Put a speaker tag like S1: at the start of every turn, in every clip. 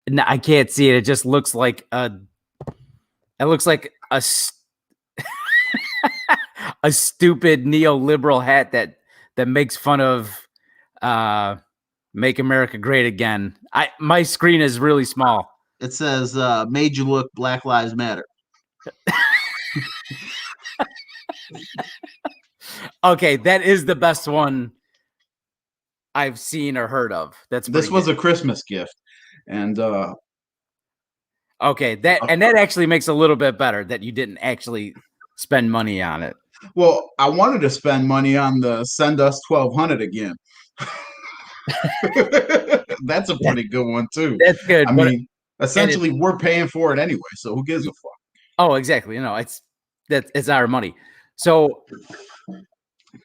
S1: No, I can't see it. It just looks like a. It looks like a a stupid neoliberal hat that makes fun of "Make America Great Again." My screen is really small.
S2: It says "Made you look. Black Lives Matter."
S1: Okay, that is the best one I've seen or heard of.
S2: This was a Christmas gift, and
S1: okay, that actually makes a little bit better that you didn't actually spend money on it.
S2: Well, I wanted to spend money on the "Send Us 1,200" again. That's a pretty good one too.
S1: That's good.
S2: I mean, essentially, we're paying for it anyway, so who gives a fuck?
S1: Oh, exactly. It's our money. So,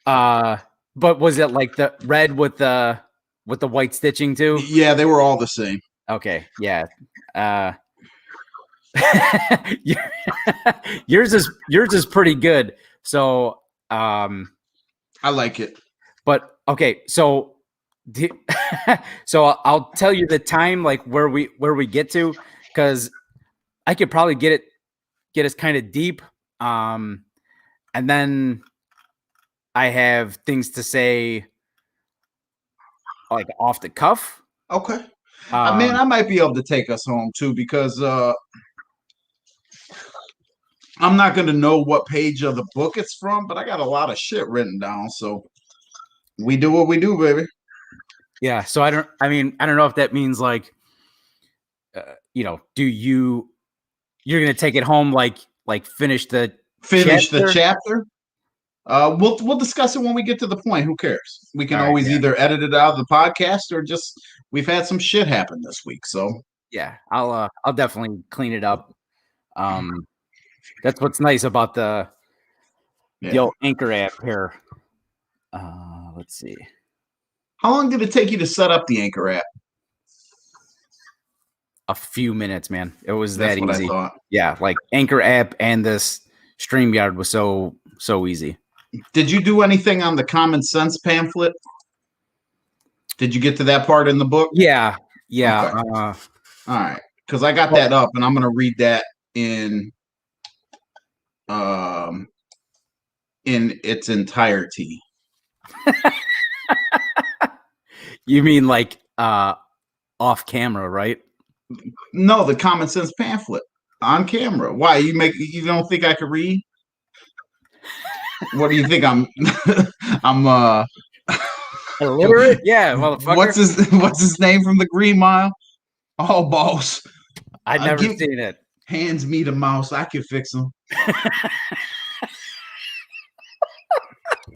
S1: but was it like the red with the white stitching too?
S2: Yeah, they were all the same.
S1: Okay, yeah. Yours is pretty good. So,
S2: I like it.
S1: But okay, so so I'll tell you the time, like where we get to, because I could probably get us kind of deep, and then I have things to say like off the cuff.
S2: Okay. Man, I might be able to take us home too, because I'm not going to know what page of the book it's from, but I got a lot of shit written down. So we do what we do, baby.
S1: Yeah. So I don't know if that means like, you're going to take it home, like finish the
S2: chapter. We'll discuss it when we get to the point. Who cares? We can always either edit it out of the podcast or just, we've had some shit happen this week. So
S1: yeah, I'll definitely clean it up. That's what's nice about the old Anchor app here. Let's see.
S2: How long did it take you to set up the Anchor app?
S1: A few minutes, man. It was that easy.
S2: What I thought.
S1: Yeah, like Anchor app and this StreamYard was so easy.
S2: Did you do anything on the common sense pamphlet? Did you get to that part in the book?
S1: Yeah. Okay.
S2: All right, because I got that up, and I'm going to read that in its entirety.
S1: You mean like off camera, right?
S2: No, the common sense pamphlet on camera. Why? You don't think I could read? What do you think? I'm
S1: illiterate? Yeah, motherfucker.
S2: What's his name from the Green Mile? Oh, boss.
S1: I've never seen it.
S2: Hands me the mouse. I can fix him.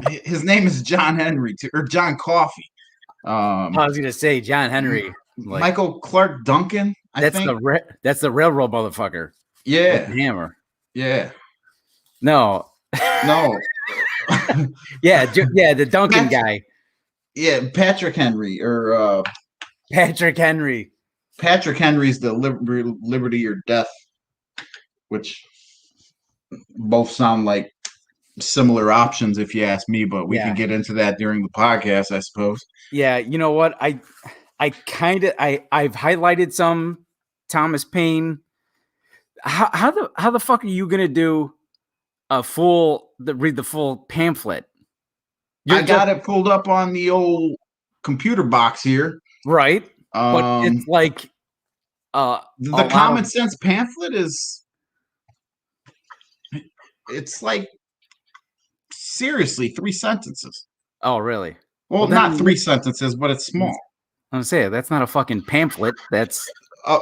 S2: His name is John Henry or John Coffey.
S1: I was gonna say John Henry.
S2: Like, Michael Clark Duncan.
S1: That's the railroad motherfucker.
S2: Yeah.
S1: With the hammer.
S2: Yeah.
S1: No. yeah, the Duncan guy.
S2: Yeah, Patrick Henry or
S1: Patrick Henry.
S2: Patrick Henry's the Liberty or Death, which both sound like similar options if you ask me, but we can get into that during the podcast, I suppose.
S1: Yeah, you know what? I've highlighted some Thomas Paine. How the fuck are you gonna do read the full pamphlet?
S2: I got it pulled up on the old computer box here.
S1: Right. But it's like
S2: the common sense pamphlet it's like seriously 3 sentences.
S1: Oh, really?
S2: Well, not 3 sentences, but it's small.
S1: I'm saying that's not a fucking pamphlet. That's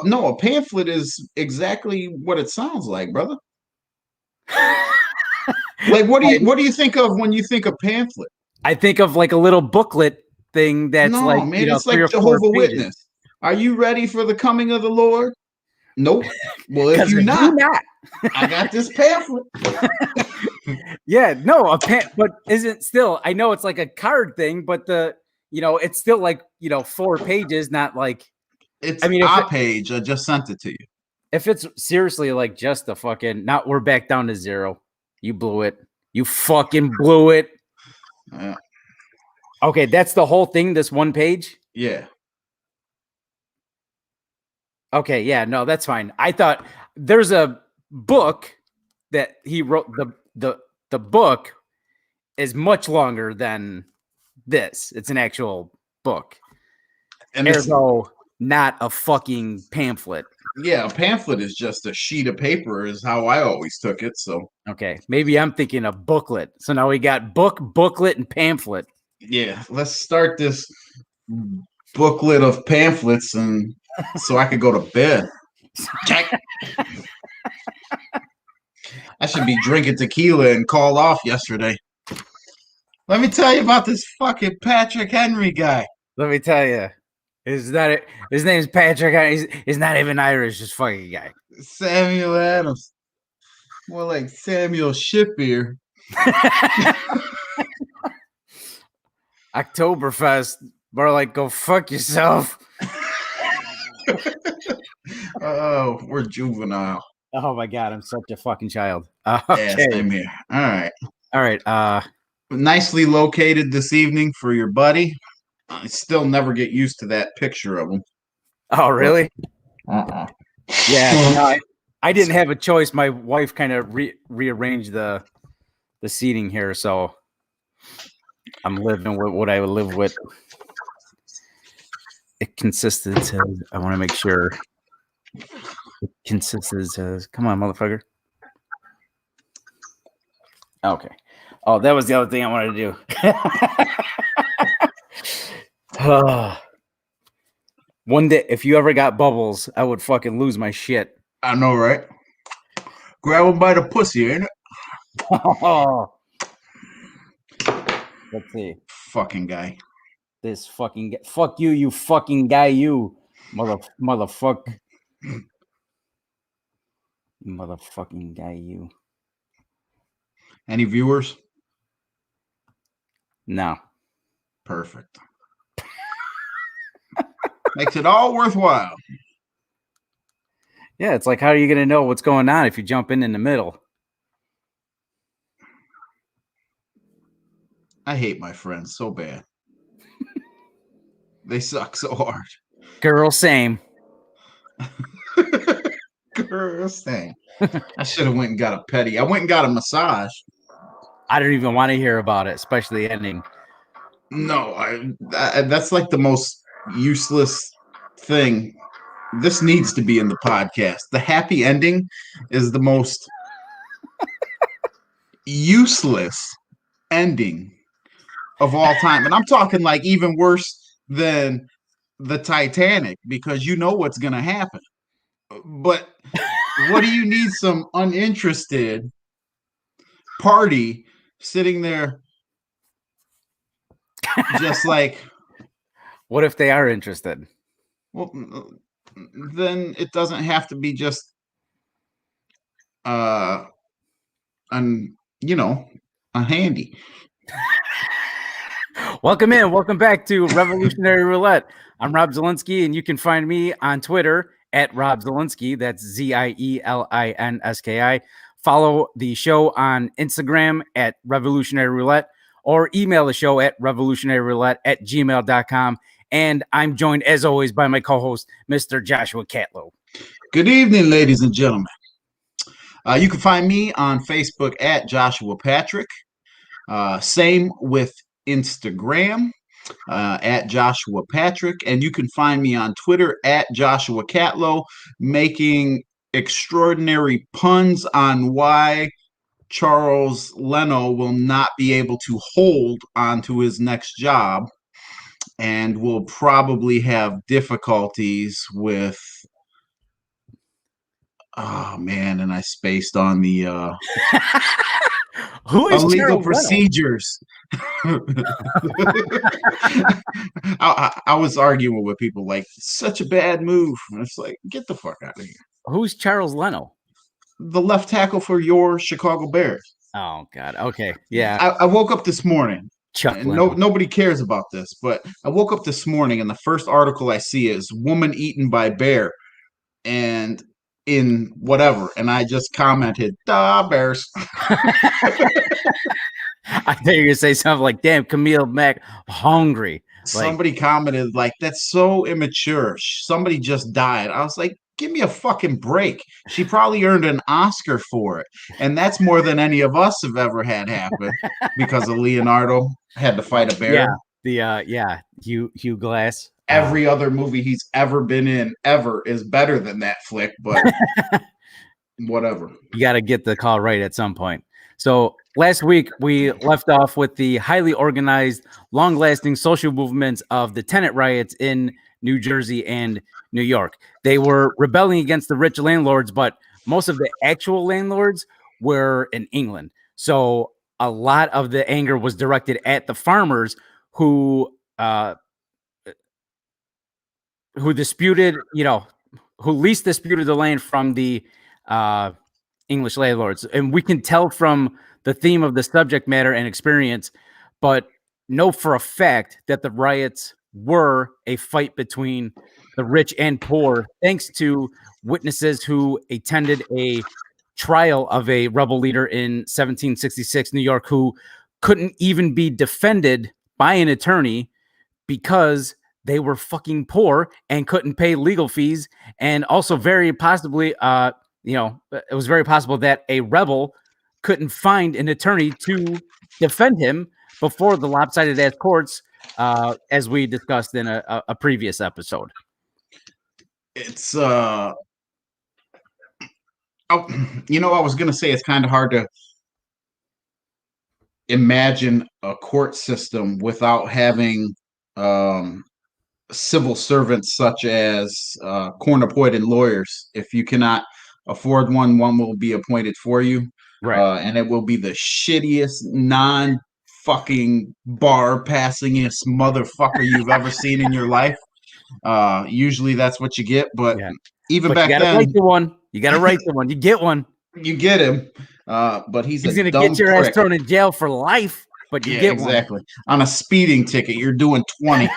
S2: no, a pamphlet is exactly what it sounds like, brother. Like, what do you think of when you think of pamphlet?
S1: I think of like a little booklet thing that's man,
S2: it's like Jehovah's Witness. Are you ready for the coming of the Lord? Nope. Well, if you're not, I got this pamphlet.
S1: Yeah, no, but isn't still? I know it's like a card thing, but it's still like 4 pages, not like
S2: it's. A page. I just sent it to you.
S1: If it's seriously like just a fucking, we're back down to 0. You blew it. You fucking blew it.
S2: Yeah.
S1: Okay, that's the whole thing. This one page.
S2: Yeah.
S1: Okay, yeah, no, that's fine. I thought there's a book that he wrote. The book is much longer than this. It's an actual book.
S2: And it's
S1: Ergo, not a fucking pamphlet.
S2: yeah, a pamphlet is just a sheet of paper, is how I always took it. So
S1: Okay, maybe I'm thinking a booklet. So now we got book, booklet, and pamphlet.
S2: yeah, let's start this booklet of pamphlets, and so I could go to bed. Check. I should be drinking tequila and called off yesterday. Let me tell you about this fucking Patrick Henry guy.
S1: Let me tell you, his name's Patrick. He's not even Irish. Just fucking guy.
S2: Samuel Adams. More like Samuel Shipbeer.
S1: Oktoberfest. More like go fuck yourself.
S2: Oh, we're juvenile.
S1: Oh my god, I'm such a fucking child.
S2: Yeah,
S1: Okay.
S2: same here.
S1: All right.
S2: Nicely located this evening for your buddy. I still never get used to that picture of him.
S1: Oh, really? Yeah. No, I didn't
S2: So-
S1: have a choice. My wife kind of rearranged the seating here, so I'm living with what I would live with. It consisted of, I want to make sure. It consisted of, come on, motherfucker. Okay. Oh, that was the other thing I wanted to do. One day, if you ever got bubbles, I would fucking lose my shit.
S2: I know, right? Grab him by the pussy, ain't it?
S1: Oh. Let's see.
S2: Fucking guy.
S1: This fucking guy. Fuck you, you fucking guy, you motherfucker. Motherfucking guy, you.
S2: Any viewers?
S1: No.
S2: Perfect. Makes it all worthwhile.
S1: Yeah, it's like, how are you going to know what's going on if you jump in the middle?
S2: I hate my friends so bad. They suck so hard.
S1: Girl, same.
S2: Girl, same. I should have went and got a pedi. I went and got a massage.
S1: I don't even want to hear about it, especially the ending.
S2: No, that's like the most useless thing. This needs to be in the podcast. The happy ending is the most useless ending of all time. And I'm talking like even worse than the Titanic, because you know what's going to happen. But what do you need some uninterested party sitting there just like,
S1: what if they are interested?
S2: well, then it doesn't have to be just a handy.
S1: Welcome back to Revolutionary Roulette. I'm Rob Zielinski, and you can find me on Twitter at Rob Zielinski. That's ZIELINSKI. Follow the show on Instagram at Revolutionary Roulette, or email the show at revolutionaryroulette@gmail.com. And I'm joined, as always, by my co-host, Mr. Joshua Catlow.
S2: Good evening, ladies and gentlemen. You can find me on Facebook at Joshua Patrick. Same with Instagram at Joshua Patrick. And you can find me on Twitter at Joshua Catlow, making extraordinary puns on why Charles Leno will not be able to hold on to his next job and will probably have difficulties with oh man, and I spaced on the
S1: Who is
S2: illegal
S1: Charles
S2: procedures. I was arguing with people like such a bad move. And it's like, get the fuck out of here.
S1: Who's Charles Leno?
S2: The left tackle for your Chicago Bears.
S1: Oh God. Okay. Yeah.
S2: I woke up this morning.
S1: Chuck
S2: And
S1: Leno.
S2: nobody cares about this, but I woke up this morning and the first article I see is woman eaten by bear. And in whatever, and I just commented, Bears.
S1: I thought you were gonna say something like, "Damn, Camille Mack hungry."
S2: Somebody commented like, "That's so immature. Somebody just died." I was like, "Give me a fucking break." She probably earned an Oscar for it, and that's more than any of us have ever had happen because of Leonardo had to fight a
S1: Yeah,
S2: bear.
S1: Hugh Glass.
S2: Every other movie he's ever been in ever is better than that flick, but whatever.
S1: You got to get the call right at some point. So last week we left off with the highly organized, long-lasting social movements of the tenant riots in New Jersey and New York. They were rebelling against the rich landlords, but most of the actual landlords were in England. So a lot of the anger was directed at the farmers who disputed, who least disputed the land from the uh, English landlords. And we can tell from the theme of the subject matter and experience, but know for a fact that the riots were a fight between the rich and poor, thanks to witnesses who attended a trial of a rebel leader in 1766 New York who couldn't even be defended by an attorney because they were fucking poor and couldn't pay legal fees. And also very possibly, it was very possible that a rebel couldn't find an attorney to defend him before the lopsided ass courts, as we discussed in a previous episode.
S2: It's I was going to say it's kind of hard to imagine a court system without having civil servants such as court-appointed lawyers. If you cannot afford one will be appointed for you,
S1: right?
S2: And it will be the shittiest non-fucking bar-passingest motherfucker you've ever seen in your life. Usually that's what you get, but even back then,
S1: write the one. You got to write the one. You get one.
S2: You get him, but he's
S1: going to
S2: dumb
S1: get your
S2: prick.
S1: ass thrown in jail for life. But you get
S2: exactly. On a speeding ticket, you're doing 20.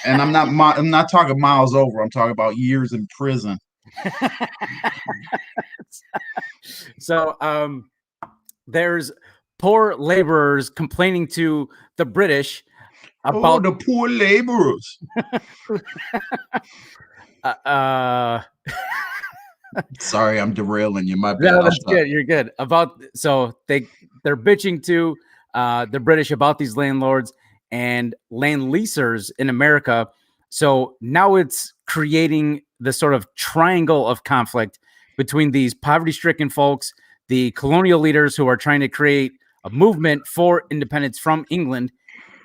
S2: And I'm not talking miles over. I'm talking about years in prison.
S1: So there's poor laborers complaining to the British about
S2: the poor laborers. Sorry, I'm derailing you. My bad.
S1: No, that's good. You're good. They're bitching to the British about these landlords and land leasers in America. So now it's creating the sort of triangle of conflict between these poverty-stricken folks, the colonial leaders who are trying to create a movement for independence from England,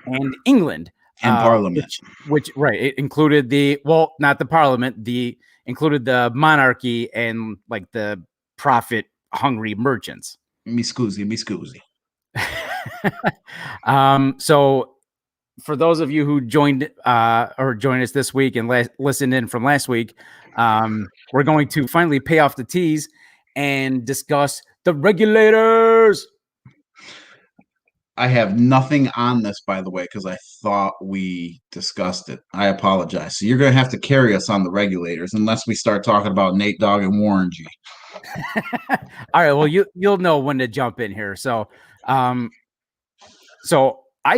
S1: and England.
S2: And Parliament.
S1: Which it included not the Parliament, included the monarchy and like the profit-hungry merchants.
S2: Me scusi.
S1: So for those of you who joined us this week and listened in from last week, we're going to finally pay off the teas and discuss the regulators.
S2: I have nothing on this, by the way, because I thought we discussed it. I apologize. So you're going to have to carry us on the regulators unless we start talking about Nate Dogg and Warren G.
S1: All right. Well, you'll know when to jump in here. So I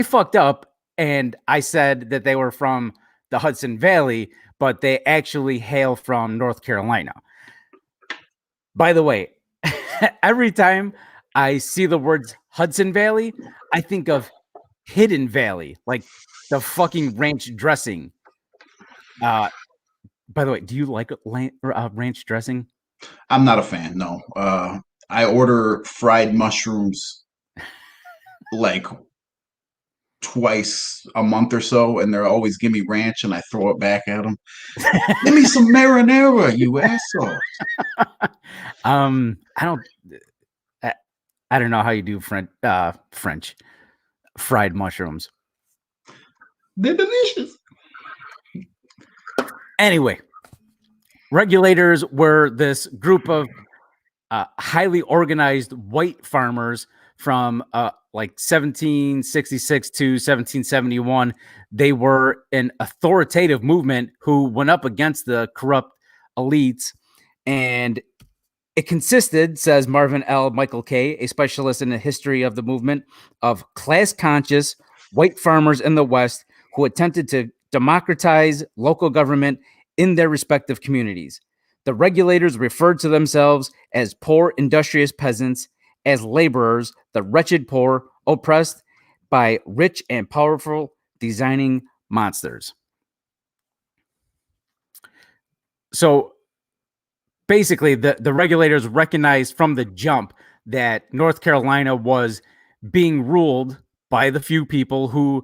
S1: fucked up and I said that they were from the Hudson Valley, but they actually hail from North Carolina. By the way, every time I see the words Hudson Valley, I think of Hidden Valley, like the fucking ranch dressing. By the way, do you like ranch dressing?
S2: I'm not a fan, no. I order fried mushrooms like twice a month or so, and they're always give me ranch, and I throw it back at them. Give me some marinara, you asshole.
S1: I don't know how you do French fried mushrooms.
S2: They're delicious.
S1: Anyway, regulators were this group of highly organized white farmers from like 1766 to 1771. They were an authoritative movement who went up against the corrupt elites, and it consisted, says Marvin L. Michael K., a specialist in the history of the movement, of class-conscious white farmers in the West who attempted to democratize local government in their respective communities. The regulators referred to themselves as poor, industrious peasants, as laborers, the wretched poor, oppressed by rich and powerful designing monsters. So basically, the regulators recognized from the jump that North Carolina was being ruled by the few people who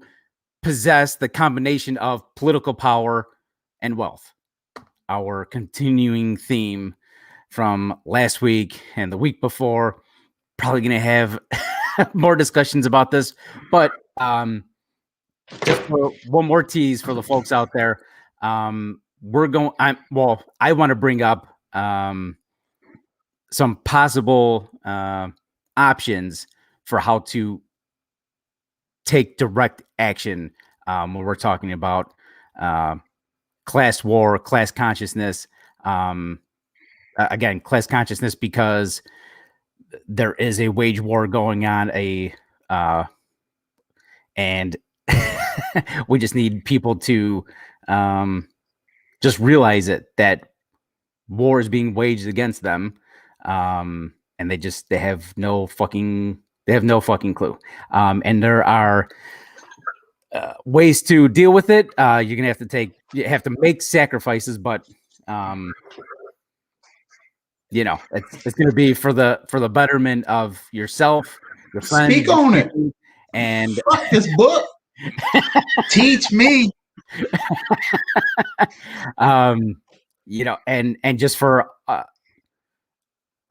S1: possess the combination of political power and wealth. Our continuing theme from last week and the week before. Probably going to have more discussions about this, but just for one more tease for the folks out there, we're going. I want to bring up some possible options for how to take direct action when we're talking about class war, class consciousness. Again, class consciousness because there is a wage war going on, and we just need people to just realize it that war is being waged against them, and they have no fucking clue. And there are ways to deal with it. You're gonna have to make sacrifices, but it's going to be for the betterment of yourself, your friends.
S2: Speak on it.
S1: And
S2: fuck this book. Teach me.
S1: And just for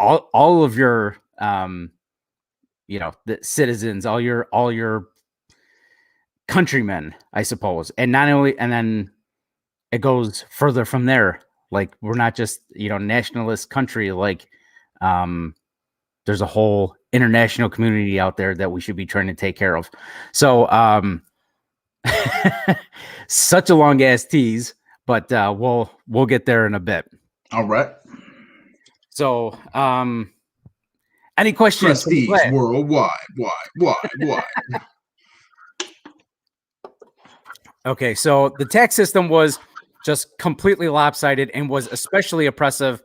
S1: all of your the citizens, all your countrymen, I suppose. And then it goes further from there. Like, we're not just, nationalist country. Like, there's a whole international community out there that we should be trying to take care of. So, such a long ass tease, but we'll get there in a bit.
S2: All right.
S1: So, any questions?
S2: Prestige worldwide. Why?
S1: Okay, so the tax system was just completely lopsided and was especially oppressive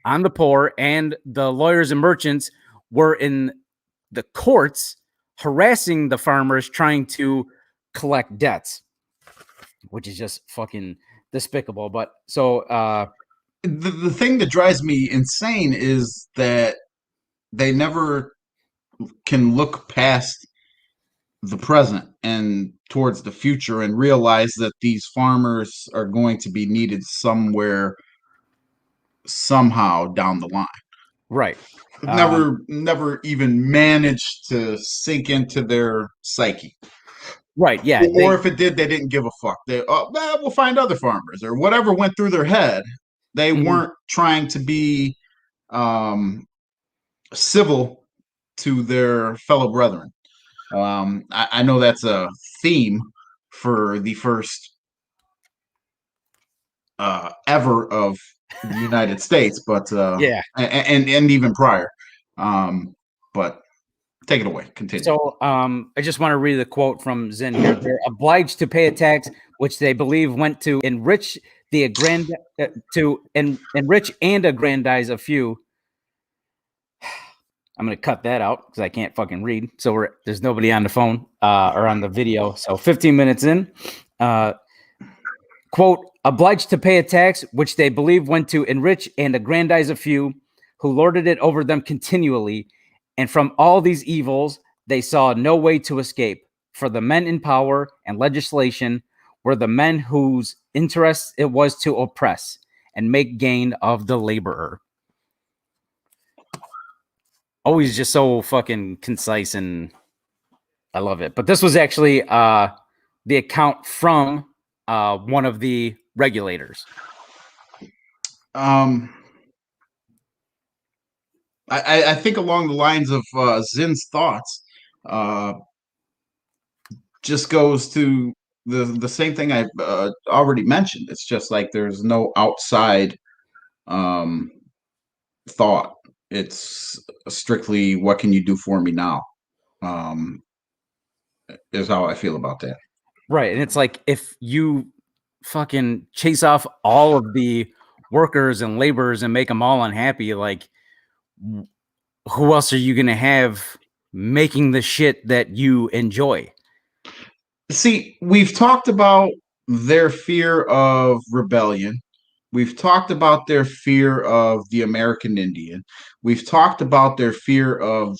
S1: on the poor, and the lawyers and merchants were in the courts harassing the farmers trying to collect debts, which is just fucking despicable. But so
S2: the thing that drives me insane is that they never can look past the present and towards the future and realize that these farmers are going to be needed somewhere, somehow down the line.
S1: Right.
S2: Never even managed to sink into their psyche.
S1: Right. Yeah.
S2: Or if it did, they didn't give a fuck. We'll find other farmers or whatever went through their head. They weren't trying to be civil to their fellow brethren. I know that's a theme for the first ever of the United States, but
S1: yeah,
S2: and even prior. But take it away. Continue.
S1: So I just want to read the quote from Zinn here. They're obliged to pay a tax which they believe went to enrich enrich and aggrandize a few. I'm going to cut that out because I can't fucking read. So there's nobody on the phone or on the video. So 15 minutes in, quote, obliged to pay a tax which they believe went to enrich and aggrandize a few who lorded it over them continually. And from all these evils, they saw no way to escape. For the men in power and legislation were the men whose interest it was to oppress and make gain of the laborer. Always just so fucking concise, and I love it. But this was actually the account from one of the regulators.
S2: I think along the lines of Zinn's thoughts, just goes to the same thing I already mentioned. It's just like there's no outside thought. It's strictly what can you do for me now, is how I feel about that.
S1: Right. And it's like if you fucking chase off all of the workers and laborers and make them all unhappy, like who else are you going to have making the shit that you enjoy?
S2: See, we've talked about their fear of rebellion. We've talked about their fear of the American Indian. We've talked about their fear of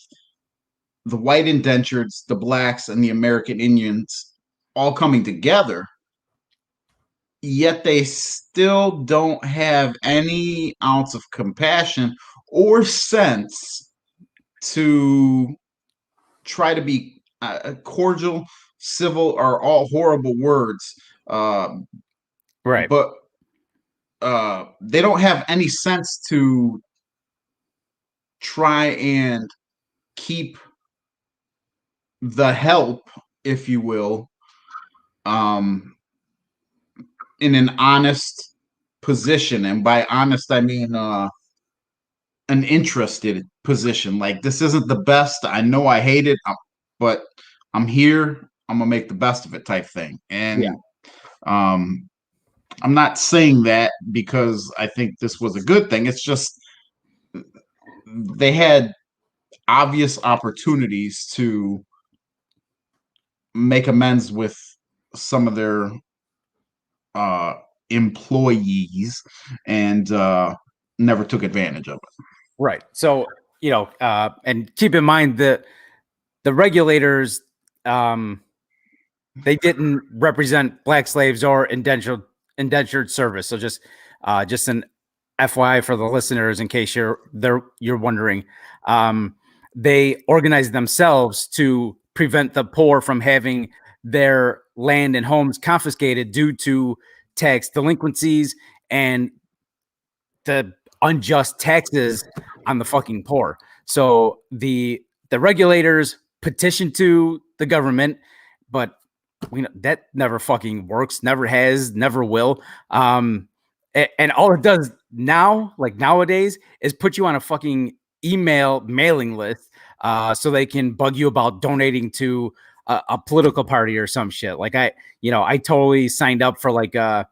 S2: the white indentures, the blacks, and the American Indians all coming together. Yet they still don't have any ounce of compassion or sense to try to be cordial, civil, are all horrible words. Uh,
S1: Right.
S2: but they don't have any sense to try and keep the help, if you will, um, in an honest position. And by honest, I mean an interested position. Like, this isn't the best. I know I hate it, but I'm here. I'm gonna make the best of it, type thing.
S1: Yeah.
S2: And um, I'm not saying that because I think this was a good thing. It's just they had obvious opportunities to make amends with some of their uh, employees and never took advantage of it.
S1: Right. So, and keep in mind that the regulators, they didn't represent black slaves or indentured service. So just an FYI for the listeners, in case you're wondering, they organized themselves to prevent the poor from having their land and homes confiscated due to tax delinquencies and the unjust taxes on the fucking poor. So the regulators petitioned to the government, but that never fucking works, never has, never will. And all it does now, like nowadays, is put you on a fucking email mailing list, so they can bug you about donating to a political party or some shit. Like I totally signed up for like a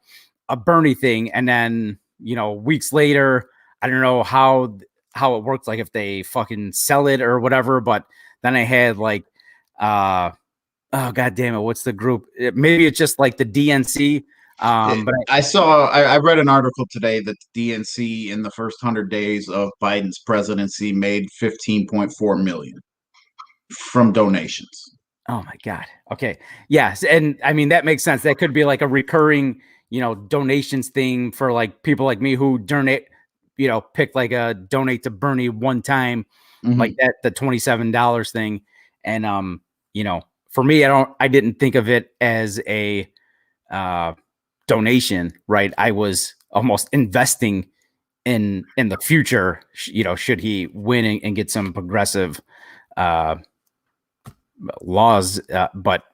S1: Bernie thing, and then weeks later, I don't know how it works, like if they fucking sell it or whatever. But then I had like, oh god damn it, what's the group? Maybe it's just like the DNC. But
S2: I read an article today that the DNC in the first 100 days of Biden's presidency made 15.4 million from donations.
S1: oh my god, okay, yes, and I mean that makes sense. That could be like a recurring, donations thing for like people like me who donate, pick like a donate to Bernie one time, like that, the $27 thing. And for me, I didn't think of it as a donation, right? I was almost investing in the future, should he win and get some progressive uh laws. But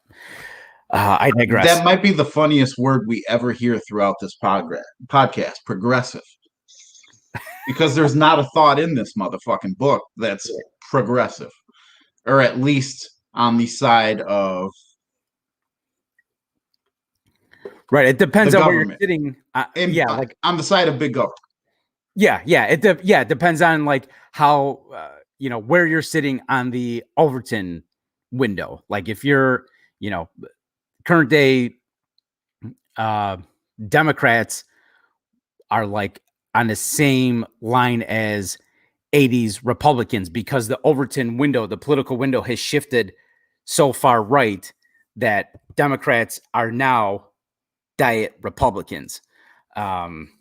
S1: I digress.
S2: That might be the funniest word we ever hear throughout this podcast, progressive. Because there's not a thought in this motherfucking book that's progressive, or at least on the side of
S1: right. It depends on where you're
S2: government.
S1: sitting.
S2: Like on the side of big government.
S1: Yeah. It depends on like how where you're sitting on the Overton window. Like if you're current day Democrats are like on the same line as 80s Republicans, because the Overton window, the political window, has shifted so far right that Democrats are now diet Republicans. Anyway.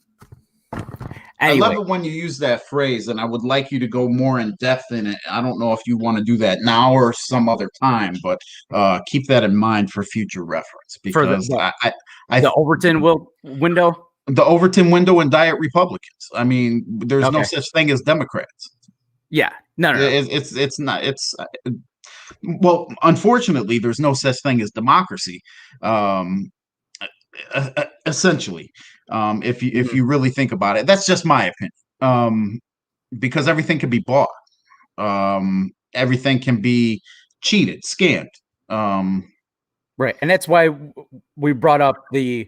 S2: I love it when you use that phrase, and I would like you to go more in depth in it. I don't know if you want to do that now or some other time, but keep that in mind for future reference, because
S1: the Overton window,
S2: the Overton window, and diet Republicans. I mean, there's no such thing as Democrats.
S1: Yeah, no.
S2: It's not. It's well, unfortunately, there's no such thing as democracy. Essentially, if you really think about it, that's just my opinion. Because everything can be bought, everything can be cheated, scammed.
S1: Right. And that's why we brought up the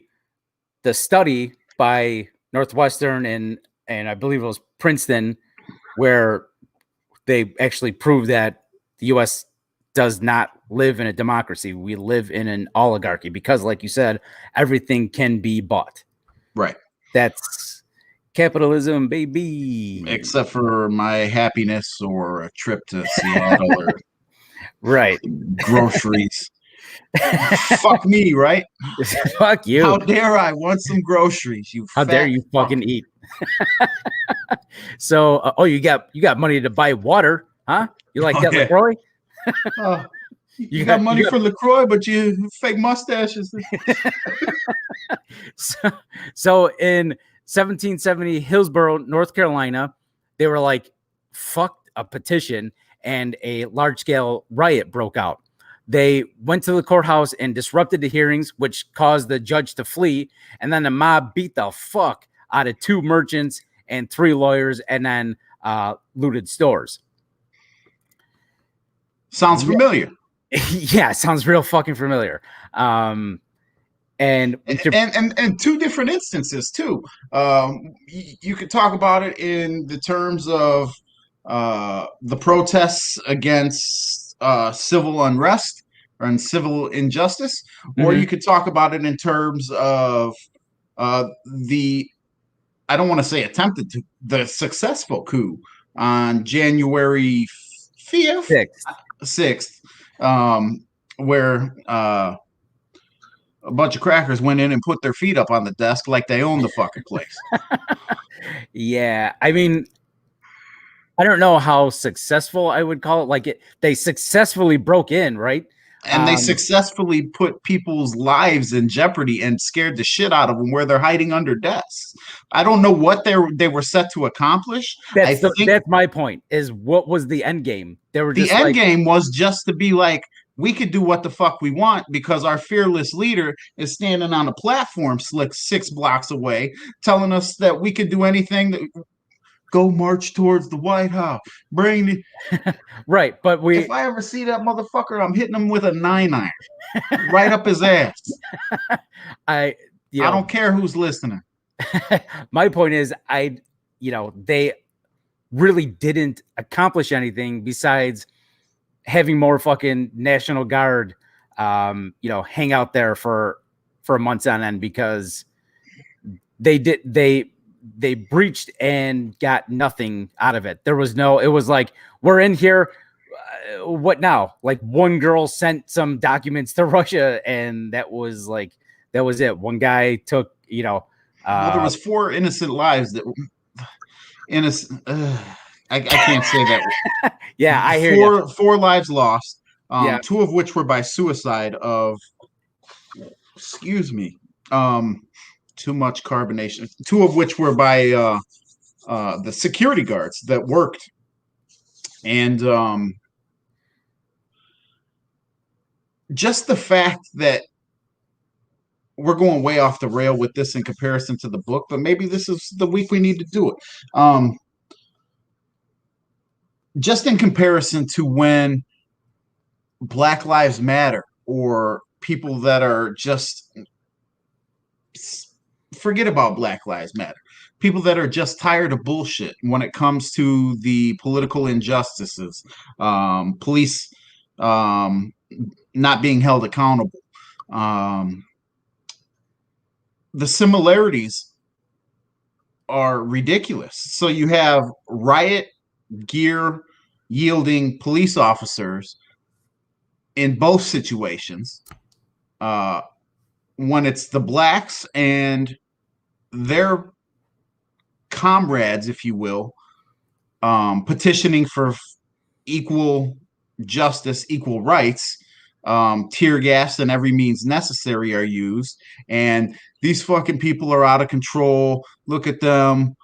S1: study by Northwestern and I believe it was Princeton, where they actually proved that the U.S. does not live in a democracy. We live in an oligarchy because, like you said, everything can be bought.
S2: Right.
S1: That's capitalism, baby.
S2: Except for my happiness or a trip to Seattle or
S1: right.
S2: groceries. Fuck me, right?
S1: Fuck you.
S2: How dare I want some groceries? You
S1: How
S2: fat
S1: dare you
S2: fuck.
S1: fucking eat? So, oh, you got money to buy water, huh? You like that LaCroix?
S2: You got money for LaCroix, but you fake mustaches.
S1: so in 1770, Hillsborough, North Carolina, they were like, fuck a petition, and a large-scale riot broke out. They went to the courthouse and disrupted the hearings, which caused the judge to flee. And then the mob beat the fuck out of 2 merchants and 3 lawyers, and then looted stores.
S2: Sounds familiar.
S1: Yeah, sounds real fucking familiar. And
S2: 2 different instances too. You could talk about it in the terms of the protests against civil unrest and civil injustice, or you could talk about it in terms of the, I don't want to say attempted to, the successful coup on January 5th, 6th, where a bunch of crackers went in and put their feet up on the desk like they own the fucking place.
S1: Yeah, I mean, I don't know how successful I would call it. Like they successfully broke in, right?
S2: And they successfully put people's lives in jeopardy and scared the shit out of them where they're hiding under desks. I don't know what they were set to accomplish.
S1: That's my point. Is what was the end game? They were just
S2: the end game was just to be like, we could do what the fuck we want because our fearless leader is standing on a platform 6 blocks away telling us that we could do anything that go march towards the White House. Bring the
S1: right, but
S2: if I ever see that motherfucker, I'm hitting him with a 9-iron right up his ass. I don't care who's listening.
S1: My point is, they really didn't accomplish anything besides having more fucking National Guard, hang out there for months on end because they breached and got nothing out of it. There was it was like, we're in here. What now? Like one girl sent some documents to Russia and that was it. One guy took,
S2: well, there was 4 innocent lives that innocent. I can't say that.
S1: Yeah, I hear you.
S2: 4 lives lost. 2 of which were by suicide of, excuse me, too much carbonation. 2 of which were by the security guards that worked. And just the fact that we're going way off the rail with this in comparison to the book, but maybe this is the week we need to do it. Just in comparison to when Black Lives Matter or people that are just, forget about Black Lives Matter, people that are just tired of bullshit when it comes to the political injustices, police not being held accountable. The similarities are ridiculous. So you have riot gear yielding police officers in both situations. When it's the blacks and their comrades, if you will, petitioning for equal justice, equal rights, tear gas and every means necessary are used. And these fucking people are out of control. Look at them.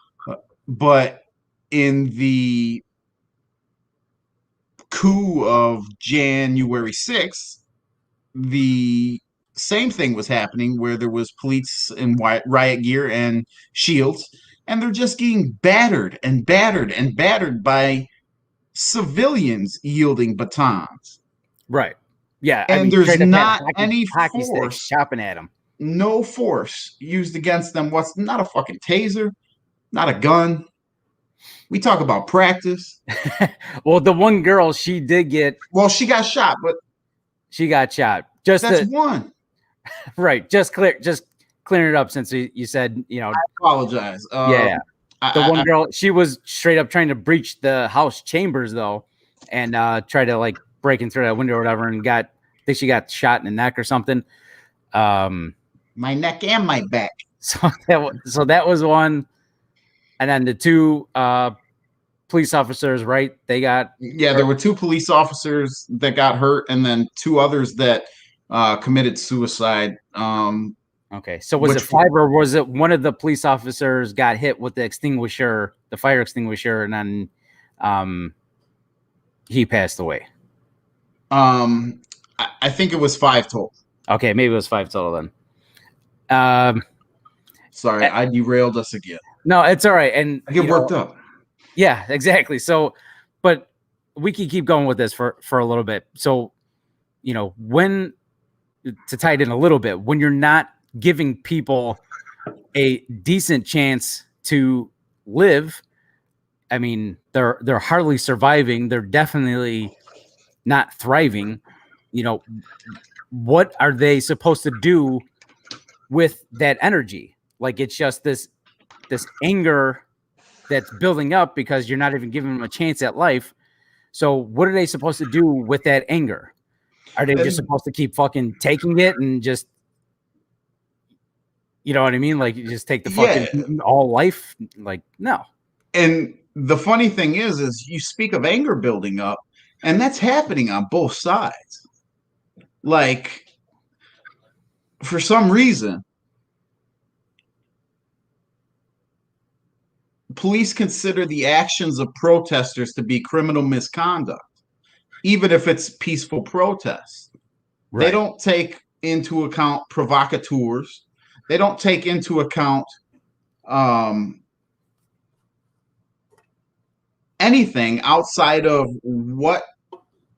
S2: But in the coup of January 6th, the same thing was happening where there was police in riot gear and shields, and they're just getting battered and battered and battered by civilians yielding batons.
S1: Right. Yeah, I
S2: And
S1: mean,
S2: there's
S1: straight up had
S2: not any
S1: hockey sticks
S2: force,
S1: chopping at him.
S2: no force used against them. What's not a fucking taser, not a gun. We talk about practice.
S1: Well, the one girl, she did get,
S2: Well, she got shot, but
S1: she got shot. Just
S2: that's
S1: to
S2: one.
S1: right, just clearing it up since you said,
S2: I apologize.
S1: yeah. The one
S2: I
S1: girl, she was straight up trying to breach the house chambers though, and try to like break in through that window or whatever, and I think she got shot in the neck or something.
S2: My neck and my back.
S1: So that was one, and then the two police officers, right? They got
S2: There were two police officers that got hurt, and then two others that committed suicide.
S1: okay. So was it five, or was it one of the police officers got hit with the extinguisher, the fire extinguisher, and then he passed away?
S2: I think it was 5 total.
S1: Okay, maybe it was 5 total then.
S2: Sorry, I derailed us again.
S1: No, it's all right. And
S2: I get worked up.
S1: Yeah, exactly. So, but we can keep going with this for a little bit. So, when to tie it in a little bit, when you're not giving people a decent chance to live, I mean, they're hardly surviving. They're definitely not thriving. What are they supposed to do with that energy? Like, it's just this anger that's building up because you're not even giving them a chance at life. So what are they supposed to do with that anger? Are they just supposed to keep fucking taking it and just, you know what I mean? Like, you just take the fucking all life? Like, no.
S2: And the funny thing is you speak of anger building up, and that's happening on both sides. Like, for some reason, police consider the actions of protesters to be criminal misconduct, even if it's peaceful protests. Right. They don't take into account provocateurs. They don't take into account anything outside of what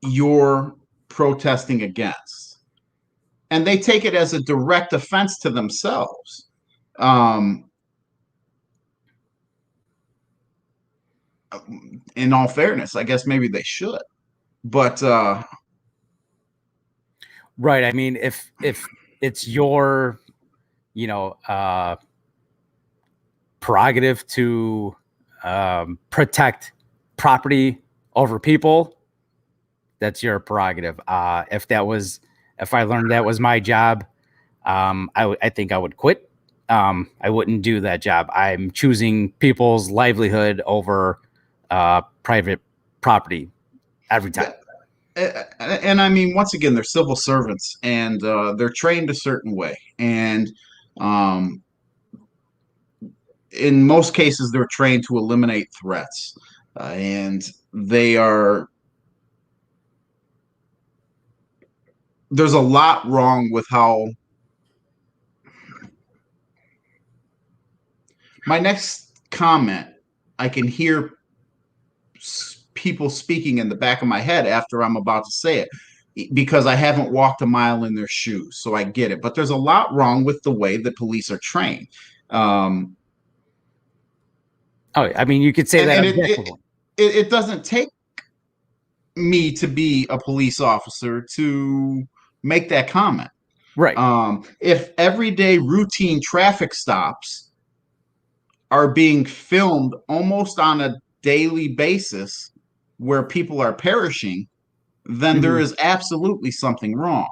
S2: you're protesting against. And they take it as a direct offense to themselves. In all fairness, I guess maybe they should. But
S1: right. I mean, if it's your, prerogative to protect property over people, that's your prerogative. If I learned that was my job, I think I would quit. I wouldn't do that job. I'm choosing people's livelihood over private property every time.
S2: And I mean, once again, they're civil servants, and they're trained a certain way. And in most cases, they're trained to eliminate threats. And there's a lot wrong with how my next comment, I can hear people speaking in the back of my head after I'm about to say it, because I haven't walked a mile in their shoes. So I get it. But there's a lot wrong with the way that police are trained.
S1: I mean, you could say that.
S2: It doesn't take me to be a police officer to make that comment.
S1: Right.
S2: If everyday routine traffic stops are being filmed almost on a daily basis where people are perishing, then there is absolutely something wrong.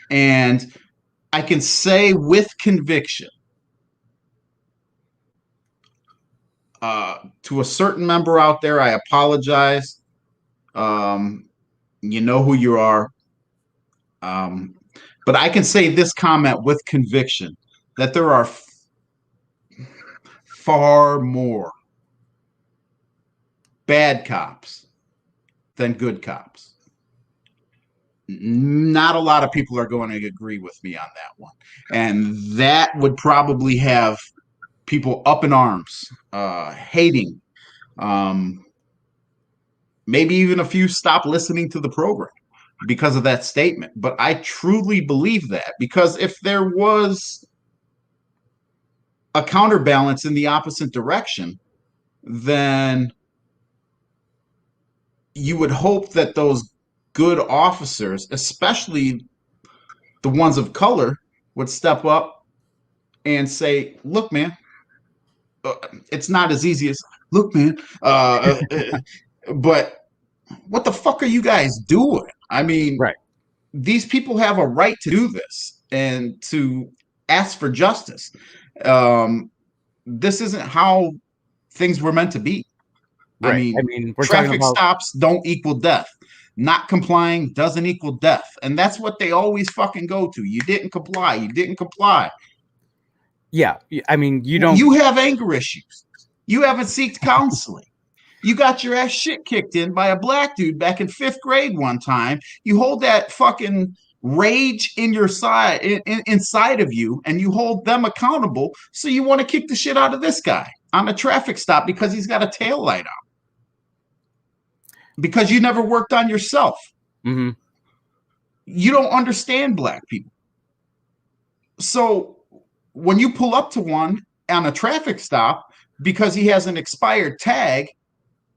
S2: And I can say with conviction, to a certain member out there, I apologize. You know who you are. But I can say this comment with conviction, that there are far more bad cops than good cops. Not a lot of people are going to agree with me on that one. And that would probably have people up in arms, hating, maybe even a few stop listening to the program. because of that statement. But I truly believe that, because if there was a counterbalance in the opposite direction, then you would hope that those good officers, especially the ones of color, would step up and say, look, man, it's not as easy as, look, man, but what the fuck are you guys doing? I mean,
S1: Right.
S2: these people have a right to do this and to ask for justice. Um, this isn't how things were meant to be. I
S1: Right. I
S2: mean,
S1: mean, we're talking
S2: traffic
S1: about,
S2: stops don't equal death. Not complying doesn't equal death. And that's what they always fucking go to. You didn't comply. You didn't comply.
S1: yeah. I mean, you
S2: You
S1: don't,
S2: have anger issues. You haven't sought counseling. You got your ass shit kicked in by a black dude back in 5th grade one time. You hold that fucking rage in your side, inside of you, and you hold them accountable. So you want to kick the shit out of this guy on a traffic stop because he's got a tail light on. Because you never worked on yourself.
S1: mm-hmm.
S2: You don't understand black people. So when you pull up to one on a traffic stop because he has an expired tag,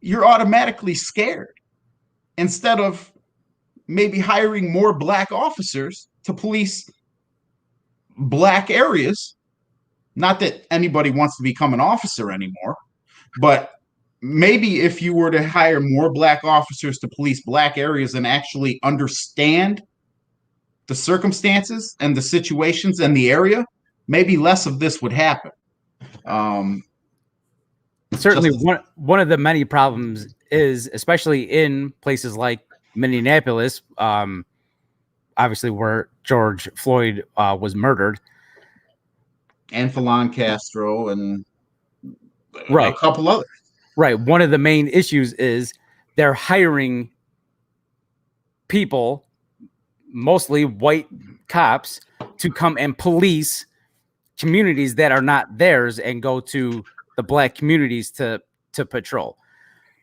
S2: you're automatically scared, instead of maybe hiring more black officers to police black areas. Not that anybody wants to become an officer anymore, but maybe if you were to hire more black officers to police black areas and actually understand the circumstances and the situations and the area, maybe less of this would happen.
S1: Certainly one of the many problems is, especially in places like Minneapolis, obviously where George Floyd was murdered,
S2: and Philon Castro and
S1: right,
S2: a couple others.
S1: Right. One of the main issues is they're hiring people, mostly white cops, to come and police communities that are not theirs and go to the black communities to patrol.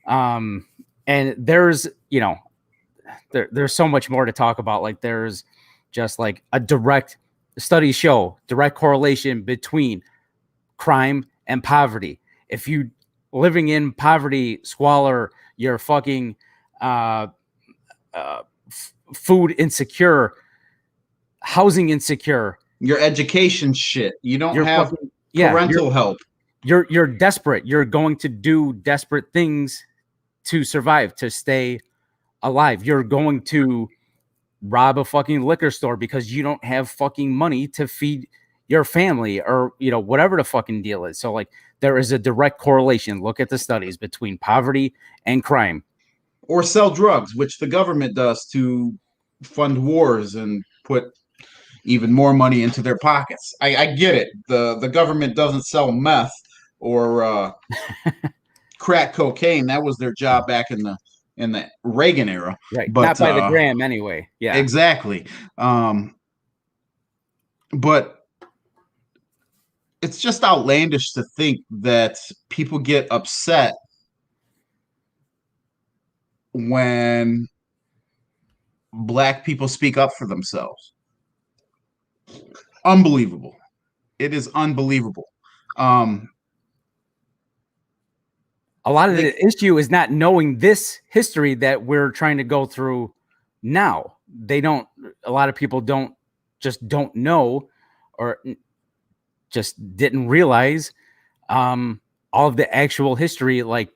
S1: And there's, there's so much more to talk about. Like there's just like a direct studies show direct correlation between crime and poverty. If you living in poverty, squalor, you're fucking food insecure, housing insecure,
S2: your education shit. You don't have fucking, parental help.
S1: You're desperate. You're going to do desperate things to survive, to stay alive. You're going to rob a fucking liquor store because you don't have fucking money to feed your family, or whatever the fucking deal is. So like there is a direct correlation. Look at the studies between poverty and crime.
S2: Or sell drugs, which the government does to fund wars and put even more money into their pockets. I get it. The government doesn't sell meth or crack cocaine. That was their job back in the Reagan era.
S1: Right.
S2: But
S1: not by the gram anyway. Yeah.
S2: Exactly. But it's just outlandish to think that people get upset when black people speak up for themselves. Unbelievable. It is unbelievable.
S1: A lot of the issue is not knowing this history that we're trying to go through now. A lot of people don't know, or just didn't realize all of the actual history. Like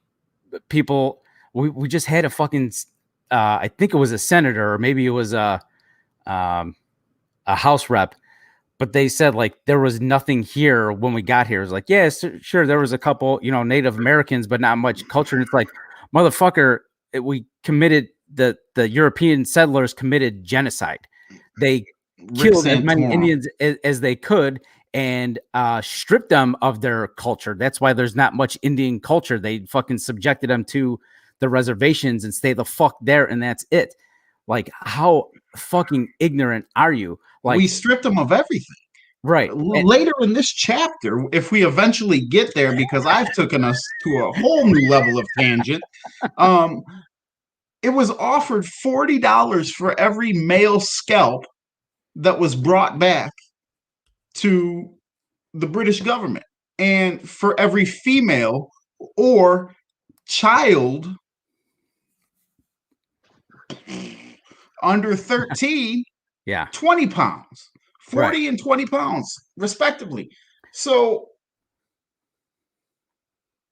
S1: people, we just had a fucking, I think it was a senator, or maybe it was a House rep, but they said like there was nothing here when we got here. It was like, yeah, sure, there was a couple, Native Americans, but not much culture. And it's like, motherfucker, we committed the European settlers committed genocide. They killed as many Indians as they could and stripped them of their culture. That's why there's not much Indian culture. They fucking subjected them to the reservations and stay the fuck there, and that's it. Like, how fucking ignorant are you? Like,
S2: we stripped them of everything.
S1: Right.
S2: Later in this chapter, if we eventually get there, because I've taken us to a whole new level of tangent, it was offered $40 for every male scalp that was brought back to the British government, and for every female or child under 13,
S1: Yeah.
S2: 20 pounds, 40
S1: Right.
S2: and 20 pounds, respectively. So,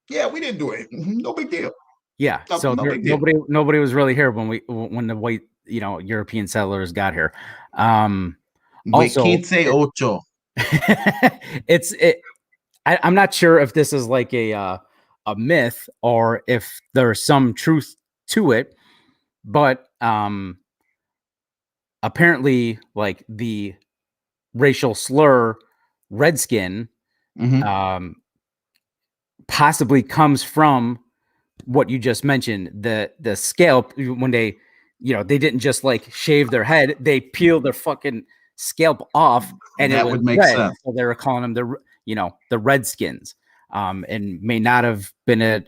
S2: yeah, we didn't do it. No big deal.
S1: Yeah.
S2: No,
S1: So
S2: no
S1: there,
S2: big deal.
S1: nobody was really here when the white, European settlers got here.
S2: We
S1: Also,
S2: can't say ocho.
S1: I'm not sure if this is like a myth or if there's some truth to it, but apparently, like the racial slur redskin
S2: Mm-hmm.
S1: um, possibly comes from what you just mentioned, the scalp. When they didn't just like shave their head, they peeled their fucking scalp off and it
S2: That
S1: was
S2: would make
S1: red,
S2: sense.
S1: so they were calling them the redskins, and may not have been a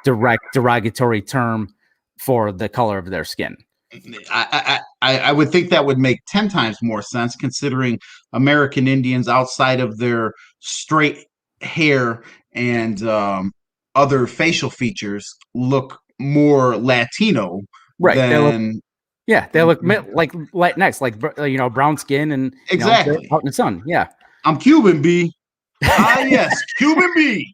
S1: direct derogatory term for the color of their skin.
S2: I would think that would make 10 times more sense, considering American Indians, outside of their straight hair and other facial features, look more Latino
S1: Right,
S2: than
S1: they look like Latinx, like brown skin, and they're
S2: exactly.
S1: out in the sun. Yeah.
S2: I'm Cuban, B. Ah, yes, Cuban B.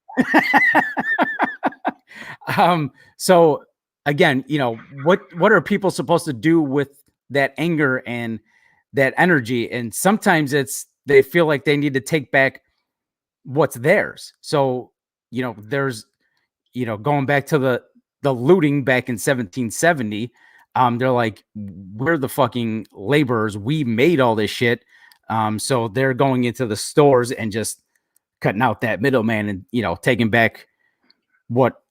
S1: So again, what are people supposed to do with that anger and that energy? And sometimes they feel like they need to take back what's theirs. So, there's, going back to the looting back in 1770, they're like, we're the fucking laborers. We made all this shit. So they're going into the stores and just cutting out that middleman and, taking back what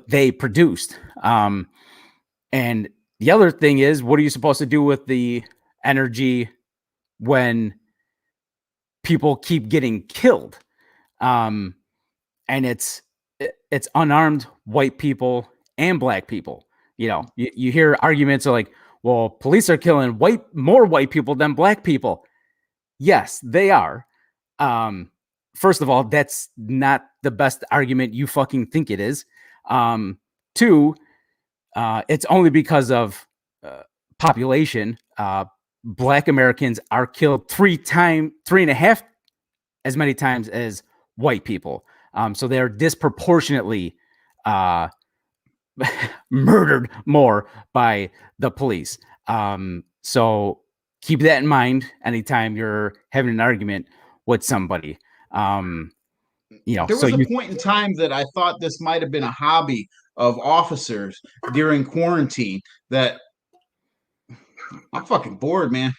S1: they produced. And the other thing is, what are you supposed to do with the energy when people keep getting killed? And it's unarmed white people and black people. You hear arguments of like, well, police are killing more white people than black people. Yes, they are. First of all, that's not the best argument you fucking think it is. Two, it's only because of population. Black Americans are killed three and a half as many times as white people. So they're disproportionately uh, murdered more by the police. So keep that in mind anytime you're having an argument with somebody.
S2: There
S1: So
S2: was a
S1: you
S2: point in time that I thought this might have been a hobby of officers during quarantine. That I'm fucking bored, man.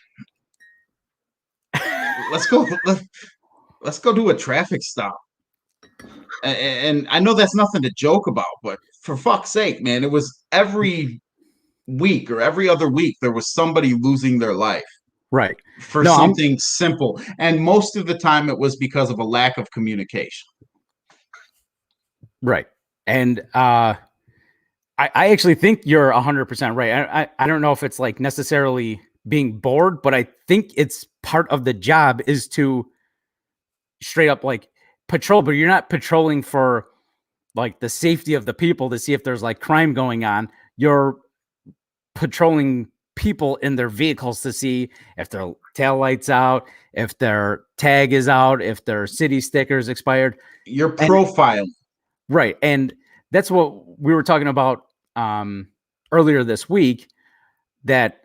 S2: Let's go. Let's go do a traffic stop. And I know that's nothing to joke about, but for fuck's sake, man, it was every week or every other week there was somebody losing their life
S1: right.
S2: for
S1: No, I'm
S2: something simple, and most of the time it was because of a lack of communication.
S1: right. And I actually think you're 100% right. I don't know if it's like necessarily being bored, but I think it's part of the job is to straight up like patrol, but you're not patrolling for like the safety of the people to see if there's like crime going on. You're patrolling people in their vehicles to see if their tail lights out, if their tag is out, if their city stickers expired.
S2: Your
S1: And
S2: profile.
S1: right. And that's what we were talking about earlier this week, that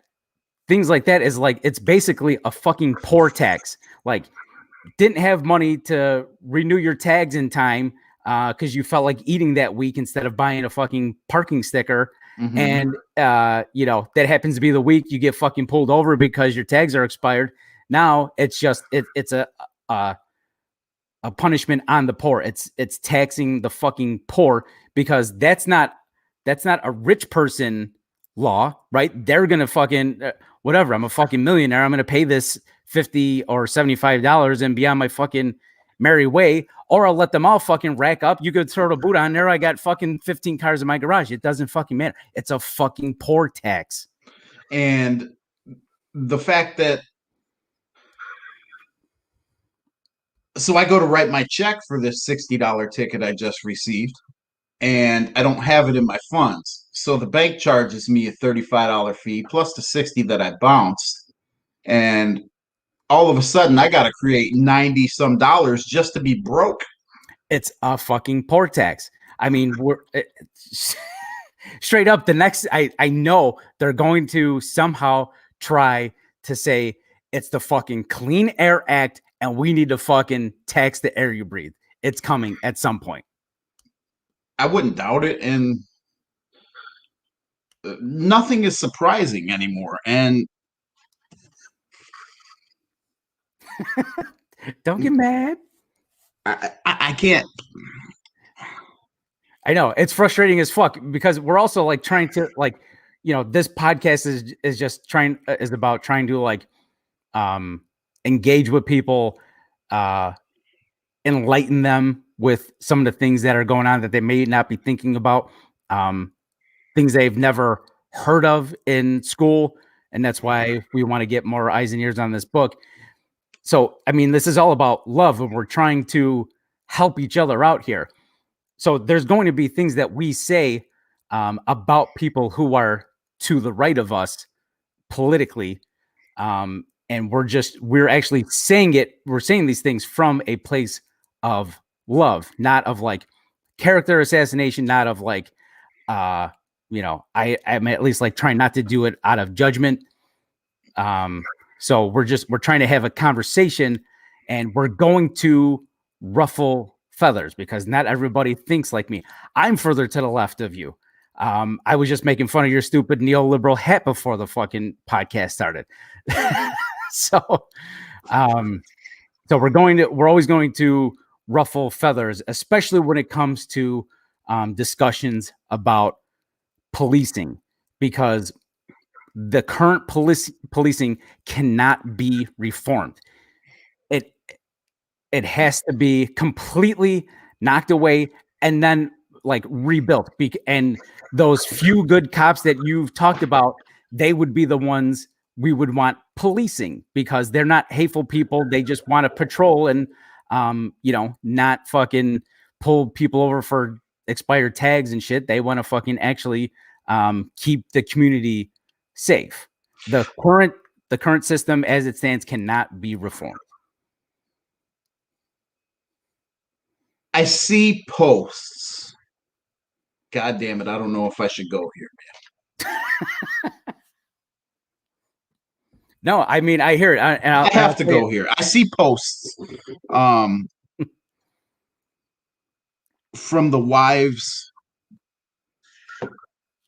S1: things like that is like, it's basically a fucking poor tax. Like, didn't have money to renew your tags in time because you felt like eating that week instead of buying a fucking parking sticker.
S2: Mm-hmm.
S1: And, that happens to be the week you get fucking pulled over because your tags are expired. Now it's just, it's a punishment on the poor. It's taxing the fucking poor because that's not a rich person law, right? They're gonna fucking whatever. I'm a fucking millionaire. I'm gonna pay this $50 or $75 and be on my fucking merry way, or I'll let them all fucking rack up. You could throw the boot on there. I got fucking 15 cars in my garage. It doesn't fucking matter. It's a fucking poor tax.
S2: And the fact that, so I go to write my check for this $60 ticket I just received, and I don't have it in my funds. So the bank charges me a $35 fee plus the 60 that I bounced. And all of a sudden I got to create 90 some dollars just to be broke.
S1: It's a fucking poor tax. I mean, straight up the next, I know they're going to somehow try to say it's the fucking Clean Air Act and we need to fucking tax the air you breathe. It's coming at some point.
S2: I wouldn't doubt it. And nothing is surprising anymore. And
S1: don't get mad.
S2: I can't.
S1: I know it's frustrating as fuck because we're also like trying to like, this podcast is just is about trying to like engage with people, enlighten them with some of the things that are going on that they may not be thinking about, things they've never heard of in school. And that's why we want to get more eyes and ears on this book. So, I mean, this is all about love and we're trying to help each other out here. So there's going to be things that we say about people who are to the right of us politically. And we're actually saying it. We're saying these things from a place of love, not of like character assassination, not of like, I'm at least like trying not to do it out of judgment. So we're trying to have a conversation and we're going to ruffle feathers because not everybody thinks like me. I'm further to the left of you. I was just making fun of your stupid neoliberal hat before the fucking podcast started. So we're always going to ruffle feathers, especially when it comes to discussions about policing, because the current policing cannot be reformed. It has to be completely knocked away and then like rebuilt. And those few good cops that you've talked about, they would be the ones we would want policing because they're not hateful people. They just want to patrol and, not fucking pull people over for expired tags and shit. They want to fucking actually keep the community safe. The current system as it stands cannot be reformed.
S2: I see posts. God damn it. I don't know if I should go here, man.
S1: No, I mean, I hear it.
S2: I have to go here. I see posts from the wives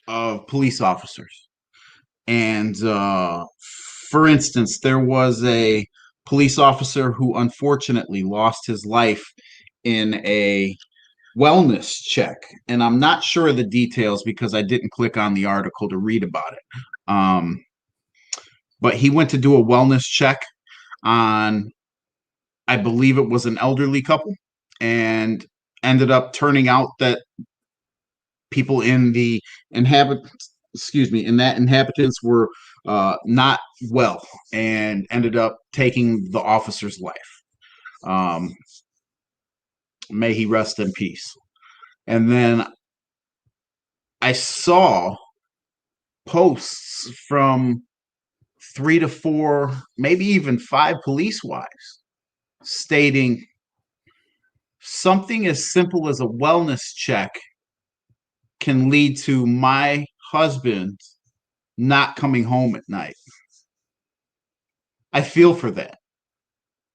S2: of police officers. And for instance, there was a police officer who unfortunately lost his life in a wellness check. And I'm not sure of the details because I didn't click on the article to read about it. But he went to do a wellness check on, I believe it was an elderly couple, and ended up turning out that people in the inhabitants were not well and ended up taking the officer's life. May he rest in peace. And then I saw posts from 3 to 4, maybe even 5 police wives stating something as simple as a wellness check can lead to my husband not coming home at night. I feel for that.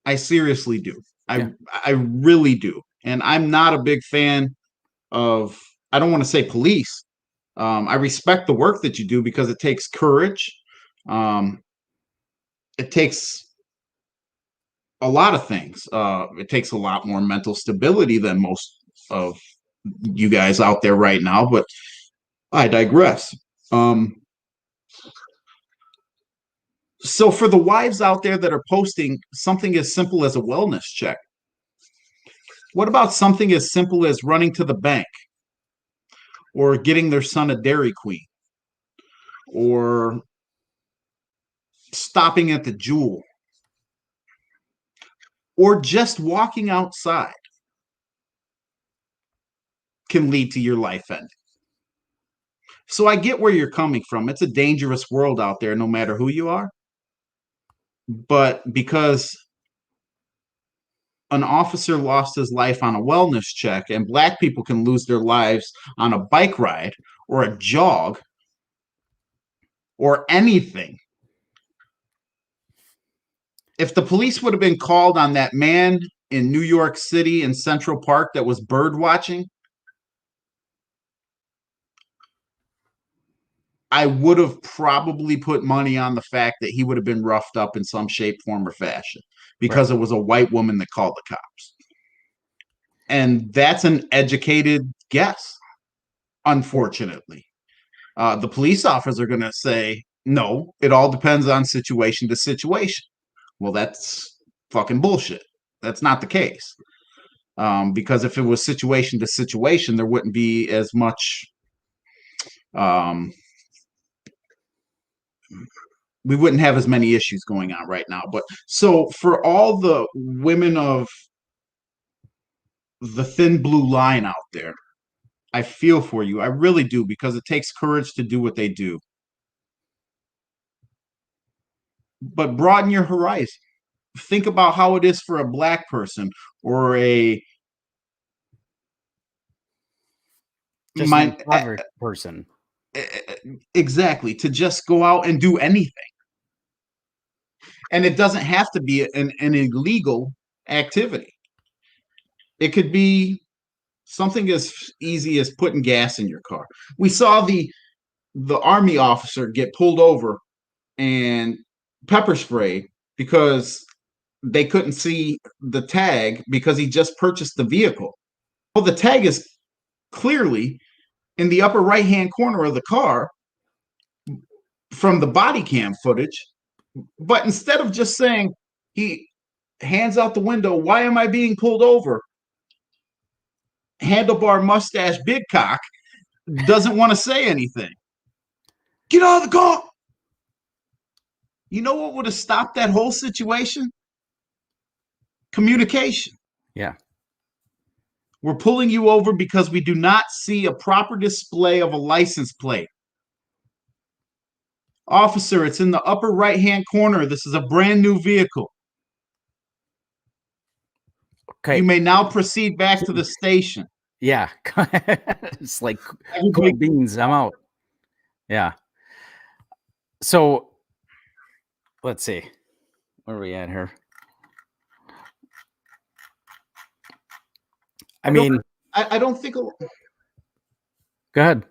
S2: I seriously do. I really do. And I'm not a big fan of, I don't want to say police. I respect the work that you do because it takes courage. It takes a lot of things. It takes a lot more mental stability than most of you guys out there right now, but I digress. So for the wives out there that are posting something as simple as a wellness check, What about something as simple as running to the bank or getting their son a Dairy Queen or stopping at the Jewel or just walking outside can lead to your life ending. So I get where you're coming from. It's a dangerous world out there, no matter who you are. But because an officer lost his life on a wellness check and black people can lose their lives on a bike ride or a jog or anything. If the police would have been called on that man in New York City in Central Park that was bird watching, I would have probably put money on the fact that he would have been roughed up in some shape, form, or fashion because it was a white woman that called the cops. And that's an educated guess, unfortunately. The police officers are going to say, no, it all depends on situation to situation. Well, that's fucking bullshit. That's not the case. Because if it was situation to situation, there wouldn't be as much. We wouldn't have as many issues going on right now. But so for all the women of the thin blue line out there, I feel for you. I really do, because it takes courage to do what they do. But broaden your horizon. Think about how it is for a black person or a
S1: just an average person.
S2: Exactly, to just go out and do anything. And it doesn't have to be an illegal activity. It could be something as easy as putting gas in your car. We saw the army officer get pulled over and pepper sprayed because they couldn't see the tag because he just purchased the vehicle. Well, the tag is clearly in the upper right hand corner of the car from the body cam footage. But instead of just saying, he hands out the window, why am I being pulled over? Handlebar mustache big cock doesn't want to say anything. Get out of the car. You know what would have stopped that whole situation? Communication.
S1: Yeah.
S2: We're pulling you over because we do not see a proper display of a license plate. Officer, it's in the upper right-hand corner. This is a brand new vehicle. Okay. You may now proceed back to the station.
S1: Yeah. It's like cold beans. I'm out. Yeah. So let's see. Where are we at here? I mean,
S2: I don't think.
S1: Go ahead.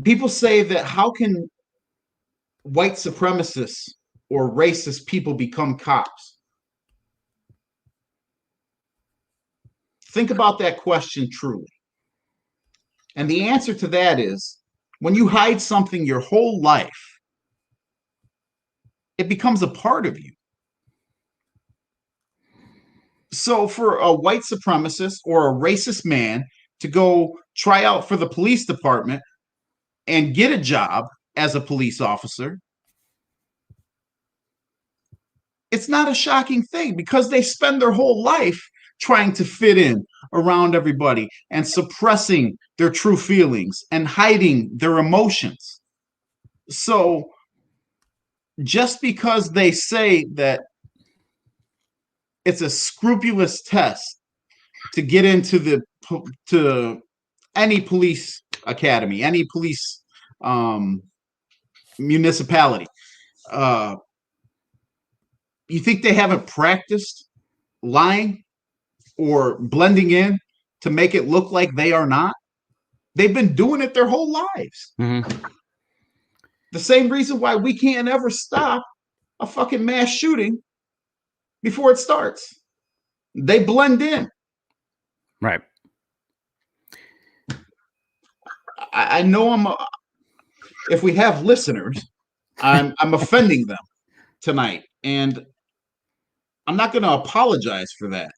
S2: People say that how can white supremacists or racist people become cops? Think about that question truly. And the answer to that is, when you hide something your whole life, it becomes a part of you. So for a white supremacist or a racist man to go try out for the police department and get a job as a police officer, it's not a shocking thing because they spend their whole life trying to fit in around everybody and suppressing their true feelings and hiding their emotions. So just because they say that it's a scrupulous test to get into to any police academy, any police municipality, you think they haven't practiced lying or blending in to make it look like they are not? They've been doing it their whole lives.
S1: Mm-hmm.
S2: The same reason why we can't ever stop a fucking mass shooting before it starts. They blend in.
S1: Right.
S2: I know if we have listeners, I'm offending them tonight. And I'm not going to apologize for that.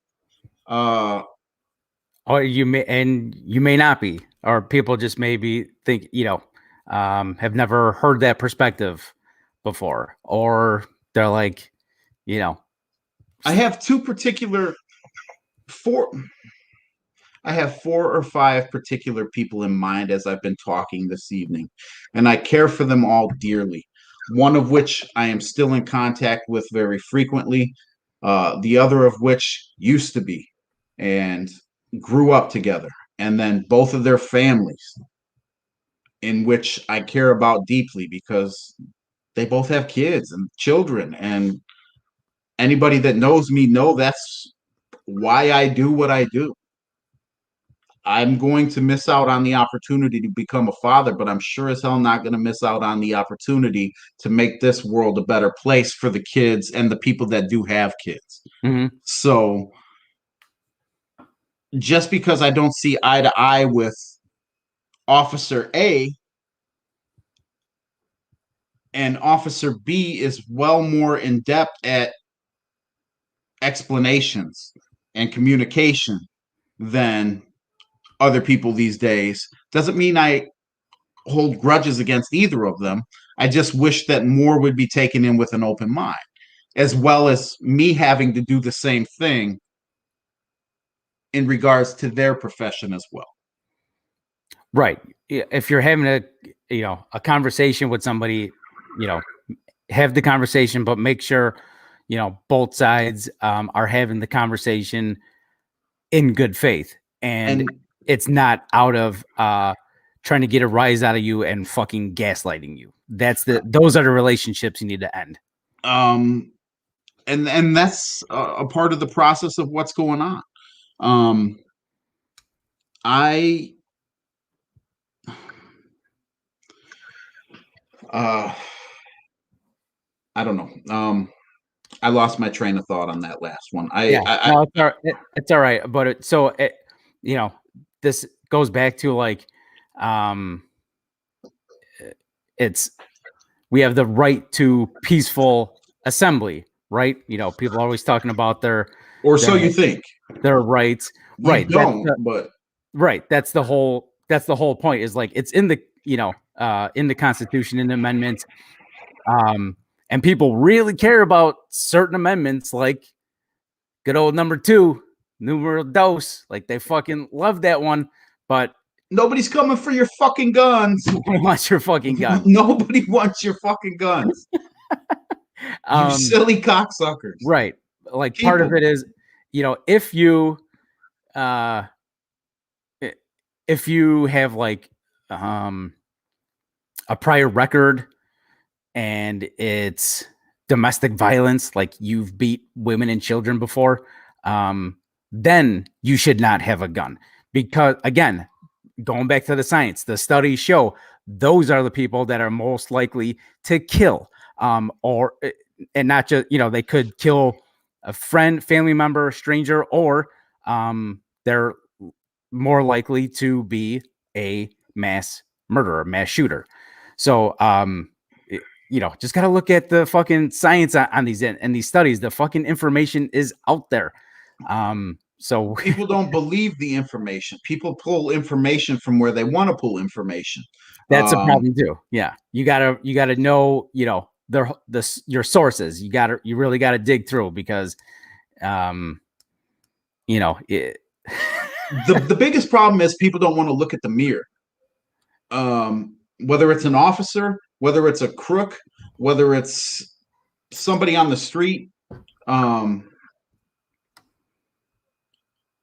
S1: Or you may not be, or people just maybe think, have never heard that perspective before, or they're like, you know,
S2: I have four I have 4 or 5 particular people in mind as I've been talking this evening, and I care for them all dearly. One of which I am still in contact with very frequently, the other of which used to be and grew up together, and then both of their families, in which I care about deeply because they both have kids and children. And anybody that knows me know that's why I do what I do. I'm going to miss out on the opportunity to become a father, but I'm sure as hell not going to miss out on the opportunity to make this world a better place for the kids and the people that do have kids.
S1: mm-hmm.
S2: So just because I don't see eye to eye with Officer A, and Officer B is well more in depth at explanations and communication than other people these days, doesn't mean I hold grudges against either of them. I just wish that more would be taken in with an open mind, as well as me having to do the same thing in regards to their profession as well.
S1: Right. If you're having a conversation with somebody, have the conversation, but make sure, both sides are having the conversation in good faith, and it's not out of trying to get a rise out of you and fucking gaslighting you. Those are the relationships you need to end.
S2: And that's a part of the process of what's going on. I don't know. I lost my train of thought on that last one.
S1: No, it's all right. But this goes back to like, we have the right to peaceful assembly, right? People are always talking about
S2: so you think
S1: their rights, right?
S2: But
S1: right. That's the whole point. Is like it's in the in the Constitution, in the amendments. And people really care about certain amendments, like good old number 2, numero dos. Like they fucking love that one, but
S2: nobody's coming for your fucking guns.
S1: Nobody wants your fucking gun.
S2: Nobody wants your fucking guns. You silly cocksuckers.
S1: Right. Like people. Part of it is, if you have like a prior record and it's domestic violence, like you've beat women and children before, then you should not have a gun. Because again, going back to the science, the studies show those are the people that are most likely to kill, and not just, they could kill a friend, family member, stranger, or they're more likely to be a mass murderer, mass shooter. So, just got to look at the fucking science on these and these studies. The fucking information is out there. So
S2: people don't believe the information. People pull information from where they want to pull information.
S1: That's a problem too. Yeah, you gotta know, your sources. You really gotta dig through because,
S2: the biggest problem is people don't want to look at the mirror. Whether it's an officer, whether it's a crook, whether it's somebody on the street.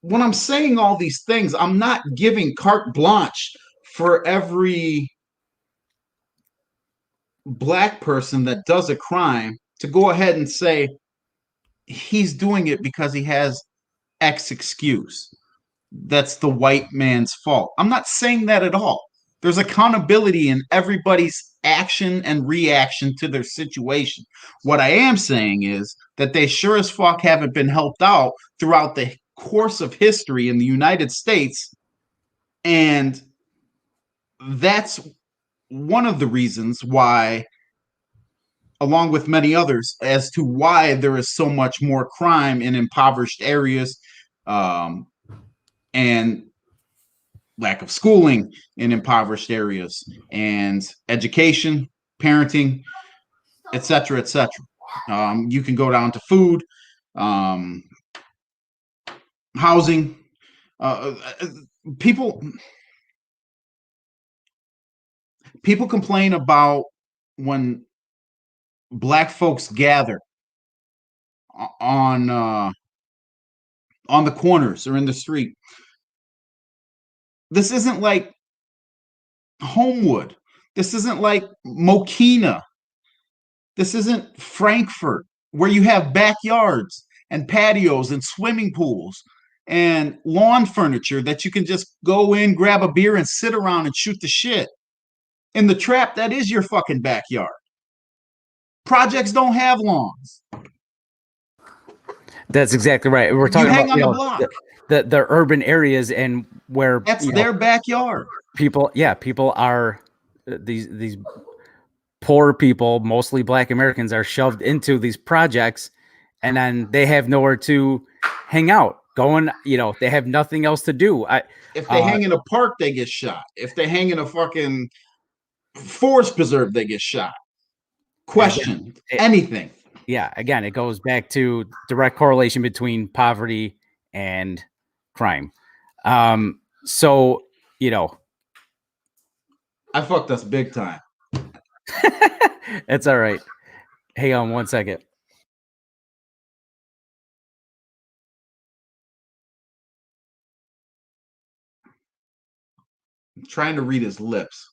S2: When I'm saying all these things, I'm not giving carte blanche for every black person that does a crime to go ahead and say he's doing it because he has X excuse. That's the white man's fault. I'm not saying that at all. There's accountability in everybody's action and reaction to their situation. What I am saying is that they sure as fuck haven't been helped out throughout the course of history in the United States. And that's one of the reasons why along with many others, as to why there is so much more crime in impoverished areas, and lack of schooling in impoverished areas, and education, parenting, etc., etc. You can go down to food, um, housing. People people complain about when black folks gather on the corners or in the street. This isn't like Homewood. This isn't like Mokina. This isn't Frankfurt, where you have backyards and patios and swimming pools and lawn furniture that you can just go in, grab a beer, and sit around and shoot the shit. In the trap, that is your fucking backyard. Projects don't have lawns.
S1: That's exactly right. We're talking
S2: hang
S1: about
S2: on the block.
S1: The urban areas and where
S2: That's their backyard.
S1: People are these poor people, mostly Black Americans, are shoved into these projects, and then they have nowhere to hang out. They have nothing else to do.
S2: If they hang in a park, they get shot. If they hang in a fucking forest preserve, they get shot. Question anything.
S1: Yeah, again, it goes back to direct correlation between poverty and crime. So,
S2: I fucked us big time.
S1: It's all right. Hang on one second.
S2: I'm trying to read his lips.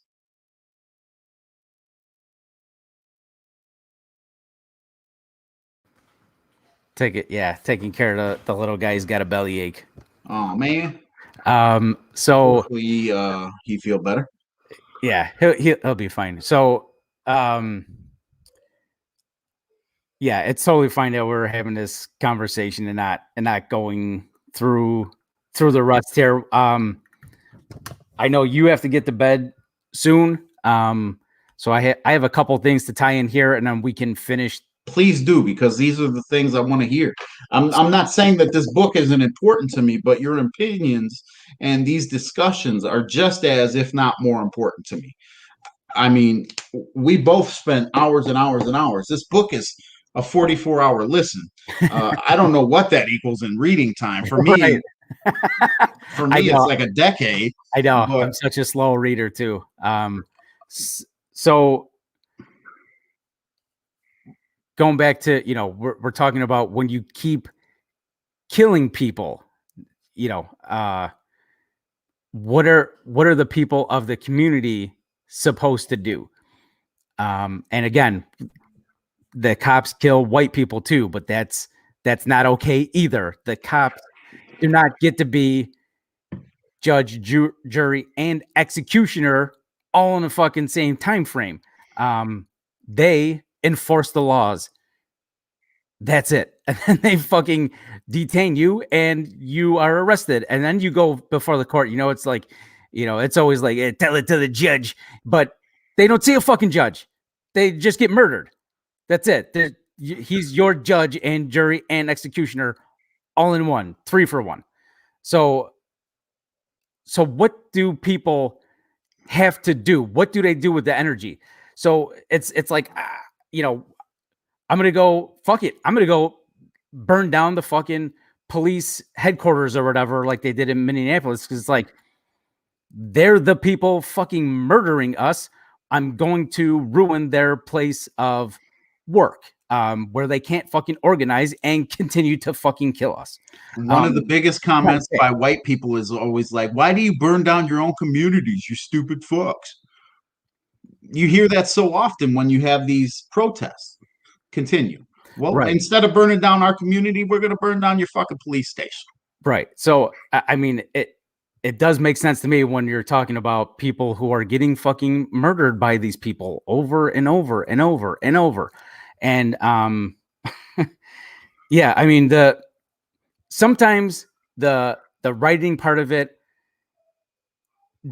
S1: Taking care of the little guy. He's got a bellyache.
S2: Oh man.
S1: So
S2: hopefully he feel better.
S1: Yeah, he'll be fine. So yeah, it's totally fine that we're having this conversation and not going through the rust here. I know you have to get to bed soon. So I have a couple things to tie in here, and then we can finish.
S2: Please do, because these are the things I want to hear. I'm not saying that this book isn't important to me, but your opinions and these discussions are just as, if not more important to me. I mean, we both spent hours and hours and hours. This book is a 44-hour listen. I don't know what that equals in reading time. For me,
S1: Right.
S2: For me, it's like a decade.
S1: I know. I'm such a slow reader too. So going back to, we're talking about when you keep killing people, what are the people of the community supposed to do? And again, the cops kill white people too, but that's not okay either. The cops do not get to be judge, jury, and executioner all in the fucking same time frame. They enforce the laws. That's it. And then they fucking detain you and you are arrested. And then you go before the court. It's like, it's always like, tell it to the judge. But they don't see a fucking judge. They just get murdered. That's it. He's your judge and jury and executioner all in one, 3 for 1. So what do people have to do? What do they do with the energy? So it's like, I'm going to go, fuck it. I'm going to go burn down the fucking police headquarters or whatever, like they did in Minneapolis. Cause it's like, they're the people fucking murdering us. I'm going to ruin their place of work, where they can't fucking organize and continue to fucking kill us.
S2: One of the biggest comments by white people is always like, why do you burn down your own communities, you stupid fucks? You hear that so often when you have these protests. Continue. Well, right. Instead of burning down our community, we're going to burn down your fucking police station.
S1: Right. So, I mean, it does make sense to me when you're talking about people who are getting fucking murdered by these people over and over and over and over. And, yeah, I mean, sometimes the writing part of it,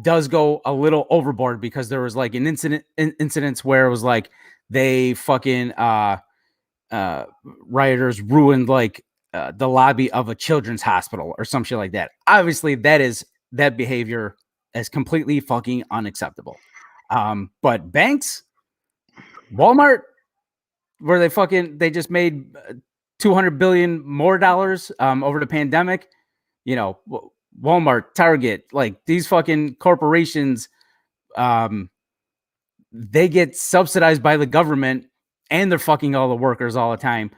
S1: does go a little overboard because there was like an incidents where it was like they fucking rioters ruined like the lobby of a children's hospital or some shit like that. Obviously, that behavior is completely fucking unacceptable. But banks, Walmart, where they just made 200 billion more dollars over the pandemic. You know, Walmart, Target, like these fucking corporations, they get subsidized by the government and they're fucking all the workers all the time.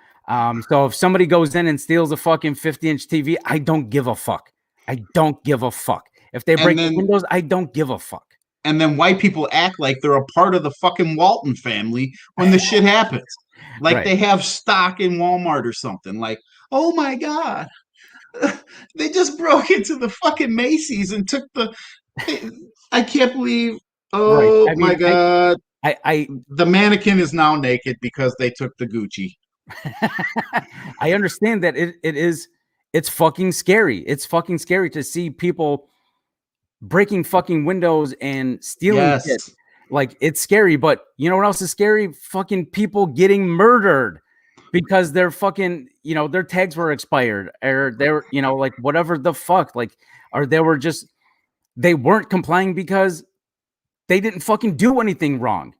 S1: So if somebody goes in and steals a fucking 50-inch TV, I don't give a fuck. I don't give a fuck. If they break the windows, I don't give a fuck.
S2: And then white people act like they're a part of the fucking Walton family when the shit happens. Like they have stock in Walmart or something. Like, oh my God, they just broke into the fucking Macy's and took I can't believe. Oh my God. The mannequin is now naked because they took the Gucci.
S1: I understand that it's fucking scary. It's fucking scary to see people breaking fucking windows and stealing shit. Like, it's scary, but you know what else is scary? Fucking people getting murdered because their fucking, their tags were expired, or they're, like whatever the fuck, like, or they weren't complying because they didn't fucking do anything wrong.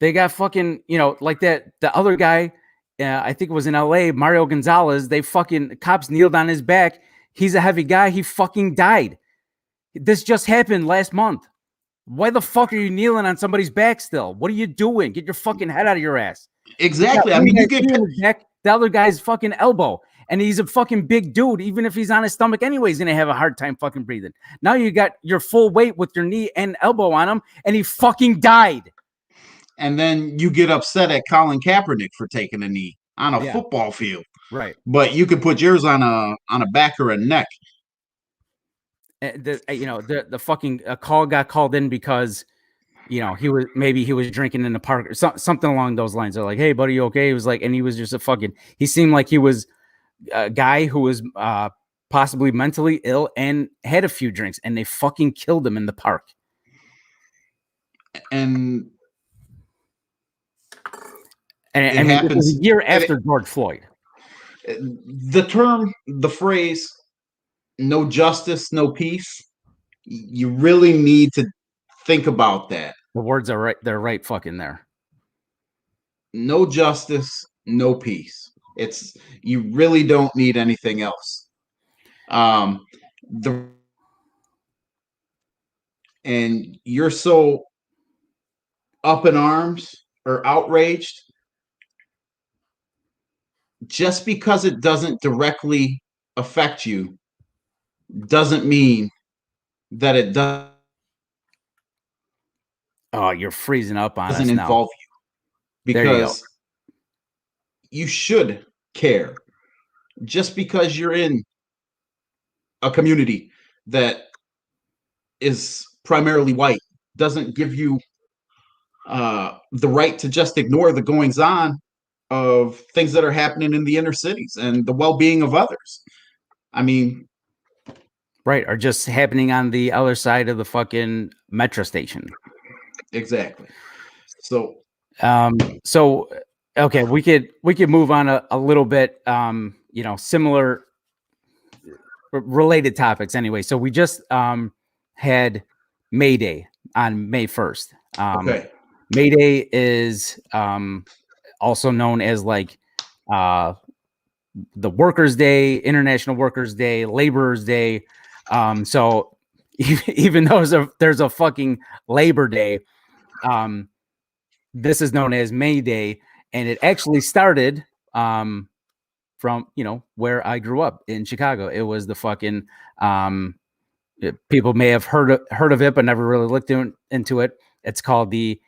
S1: They got fucking, like the other guy, I think it was in LA, Mario Gonzalez, cops kneeled on his back. He's a heavy guy. He fucking died. This just happened last month. Why the fuck are you kneeling on somebody's back still? What are you doing? Get your fucking head out of your ass.
S2: Exactly. I mean, you get
S1: neck, the other guy's fucking elbow, and he's a fucking big dude. Even if he's on his stomach anyway, he's gonna have a hard time fucking breathing. Now you got your full weight with your knee and elbow on him, and he fucking died.
S2: And then you get upset at Colin Kaepernick for taking a knee on a football field.
S1: Right.
S2: But you could put yours on a back or a neck.
S1: The fucking call got called in because he was drinking in the park or something along those lines. They're like, "Hey, buddy, you okay?" He was like, and he was just he seemed like he was a guy who was possibly mentally ill and had a few drinks, and they fucking killed him in the park.
S2: And
S1: it happens, it was a year after George Floyd.
S2: The phrase, no justice, no peace, you really need to think about that.
S1: The words are right. They're right fucking there.
S2: No justice, no peace. You really don't need anything else. And you're so up in arms or outraged just because it doesn't directly affect you doesn't mean that it doesn't.
S1: Oh, you're freezing up on us now.
S2: Doesn't involve you, because you should care. Just because you're in a community that is primarily white doesn't give you the right to just ignore the goings on of things that are happening in the inner cities and the well-being of others. I mean,
S1: right, are just happening on the other side of the fucking metro station.
S2: Exactly. So
S1: okay, we could move on a little bit. Similar related topics anyway. So we just had May Day on May 1st.
S2: Okay.
S1: May Day is also known as like the Workers' Day, International Workers' Day, Laborers' Day. So even though there's a fucking Labor Day, this is known as May Day, and it actually started from where I grew up in Chicago. It was the fucking people may have heard of it, but never really looked into it. It's called the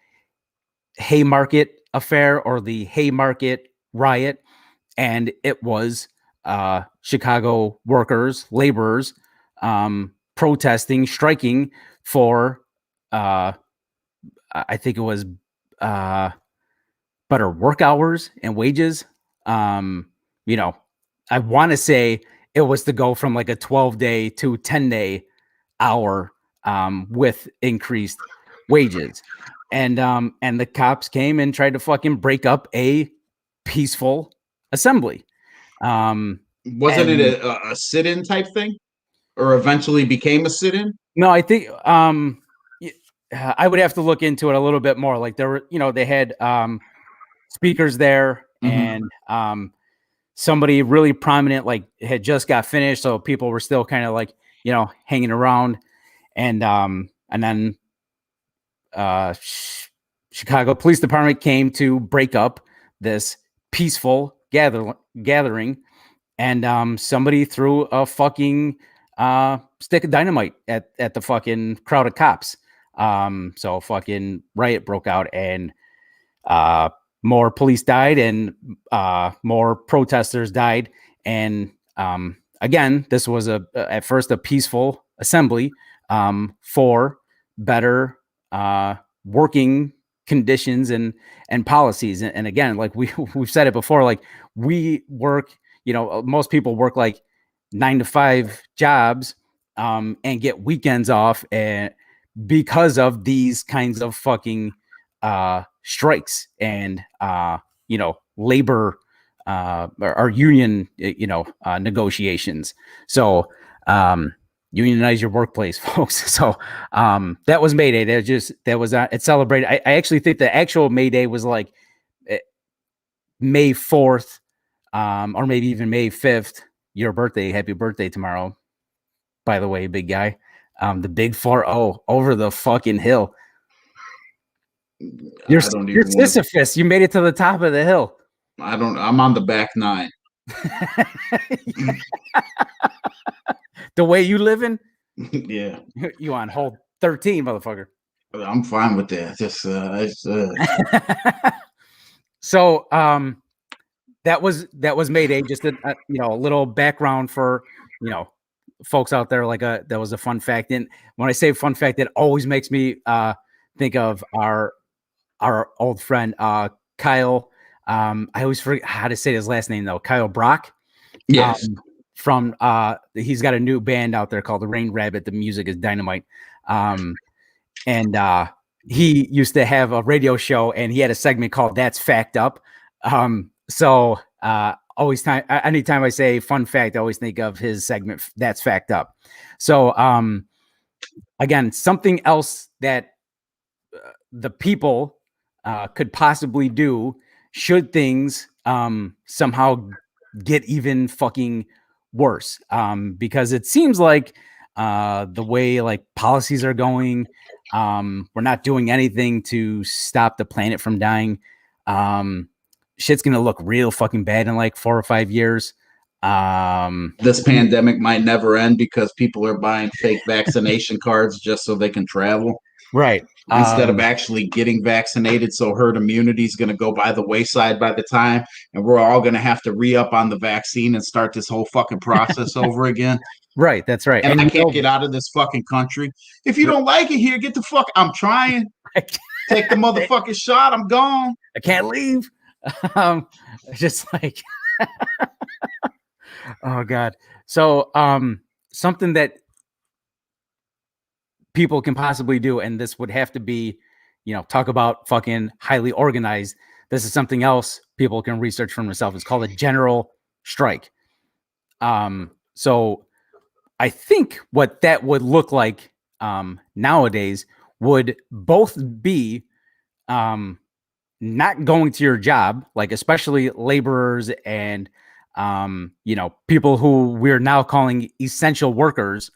S1: Haymarket Affair or the Haymarket Riot, and it was Chicago workers, laborers, protesting, striking for I think it was better work hours and wages. I want to say it was to go from like a 12-day to 10-day hour with increased wages. And the cops came and tried to fucking break up a peaceful assembly.
S2: Wasn't
S1: And
S2: it a sit-in type thing, or eventually became a sit-in?
S1: no, I think I would have to look into it a little bit more. Like there were, they had speakers there,
S2: Mm-hmm.
S1: and somebody really prominent like had just got finished, so people were still kind of like hanging around, and then uh, Chicago Police Department came to break up this peaceful gathering, and somebody threw a fucking stick of dynamite at the fucking crowd of cops. So fucking riot broke out, and uh, more police died, and more protesters died. And again, this was at first a peaceful assembly for better working conditions and policies. And again, like we've said it before, like we work, most people work like 9 to 5 jobs and get weekends off, and because of these kinds of fucking strikes and labor or union negotiations. So unionize your workplace, folks. So that was May Day. It celebrated. I actually think the actual May Day was like May 4th, or maybe even May 5th. Your birthday. Happy birthday tomorrow, by the way, big guy. The big 4-0 over the fucking hill. You're
S2: I don't even want to.
S1: Sisyphus. You made it to the top of the hill.
S2: I'm on the back 9.
S1: The way you living,
S2: Yeah,
S1: you on hole 13, motherfucker.
S2: I'm fine with that.
S1: So that was May Day. Just a little background for folks out there. That was a fun fact. And when I say fun fact, it always makes me think of our old friend Kyle. I always forget how to say his last name though. Kyle Brock.
S2: Yes.
S1: From he's got a new band out there called the Rain Rabbit. The music is dynamite. And he used to have a radio show, and he had a segment called "That's Fact Up." So anytime I say fun fact, I always think of his segment "That's Fact Up." So again, something else that the people could possibly do should things somehow get even fucking worse, because it seems like the way like policies are going, we're not doing anything to stop the planet from dying. Shit's gonna look real fucking bad in like 4 or 5 years.
S2: This pandemic might never end because people are buying fake vaccination cards just so they can travel.
S1: Right.
S2: Instead of actually getting vaccinated, so herd immunity is going to go by the wayside by the time, and we're all going to have to re-up on the vaccine and start this whole fucking process over again.
S1: Right, that's right.
S2: And I can't get out of this fucking country. If you don't like it here, get the fuck. I'm trying. Take the motherfucking shot. I'm gone.
S1: I can't leave. Just like, oh god. So, something that people can possibly do, and this would have to be, talk about fucking highly organized. This is something else people can research for themselves. It's called a general strike. So I think what that would look like nowadays would both be not going to your job, like especially laborers and people who we're now calling essential workers.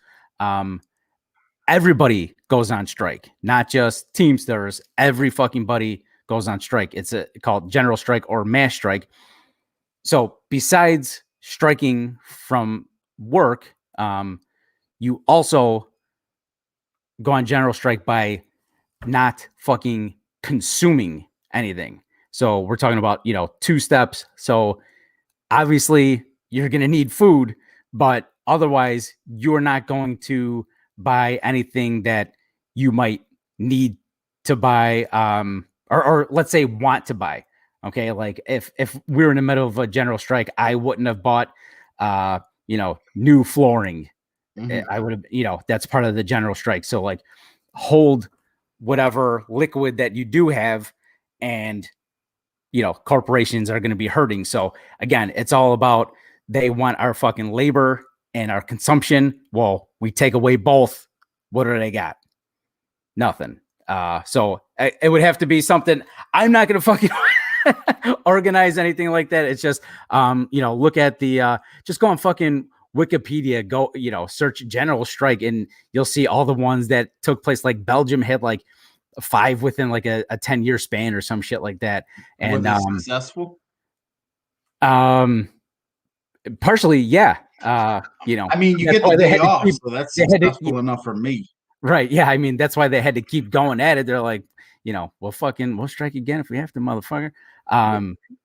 S1: Everybody goes on strike, not just Teamsters. Every fucking buddy goes on strike. It's called general strike or mass strike. So besides striking from work, you also go on general strike by not fucking consuming anything. So we're talking about, 2 steps. So obviously you're going to need food, but otherwise you're not going to buy anything that you might need to buy, or let's say want to buy. Okay. Like if we were in the middle of a general strike, I wouldn't have bought, new flooring I would have, that's part of the general strike. So like hold whatever liquid that you do have, and corporations are going to be hurting. So again, it's all about, they want our fucking labor and our consumption. Well, we take away both. What do they got? Nothing. So it would have to be something. I'm not going to fucking organize anything like that. It's just, look at the, just go on fucking Wikipedia, go, search general strike, and you'll see all the ones that took place. Like Belgium had like 5 within like a 10-year span or some shit like that. And
S2: was it successful?
S1: Partially, yeah.
S2: I mean, you get the day off, so that's successful enough for me.
S1: Right. Yeah. I mean, that's why they had to keep going at it. They're like, we'll strike again if we have to, motherfucker.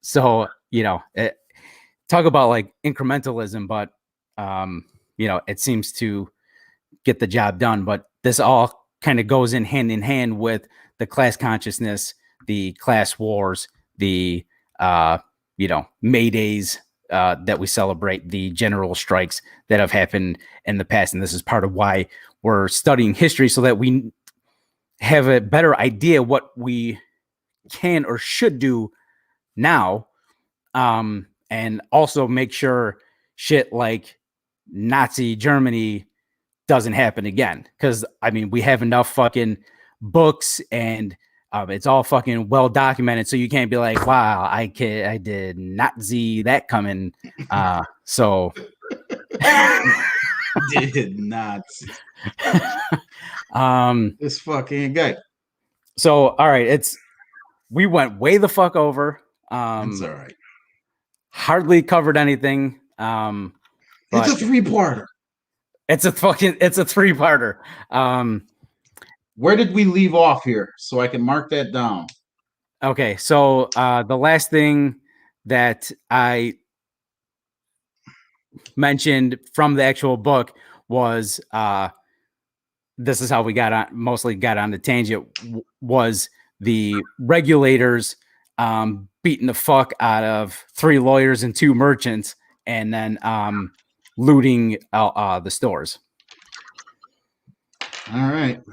S1: So, talk about like incrementalism, but, it seems to get the job done. But this all kind of goes in hand with the class consciousness, the class wars, the, May Days that we celebrate, the general strikes that have happened in the past. And this is part of why we're studying history, so that we have a better idea what we can or should do now. And also make sure shit like Nazi Germany doesn't happen again. Because, I mean, we have enough fucking books, and it's all fucking well documented. So you can't be like, wow, I did not see that coming. So...
S2: did not. This fucking guy.
S1: So, all right, we went way the fuck over.
S2: It's all right.
S1: Hardly covered anything.
S2: It's a 3-parter.
S1: It's a 3-parter.
S2: Where did we leave off here, so I can mark that down?
S1: Okay, so the last thing that I mentioned from the actual book was, this is how we mostly got on the tangent, was the regulators beating the fuck out of 3 lawyers and 2 merchants, and then looting the stores.
S2: All right.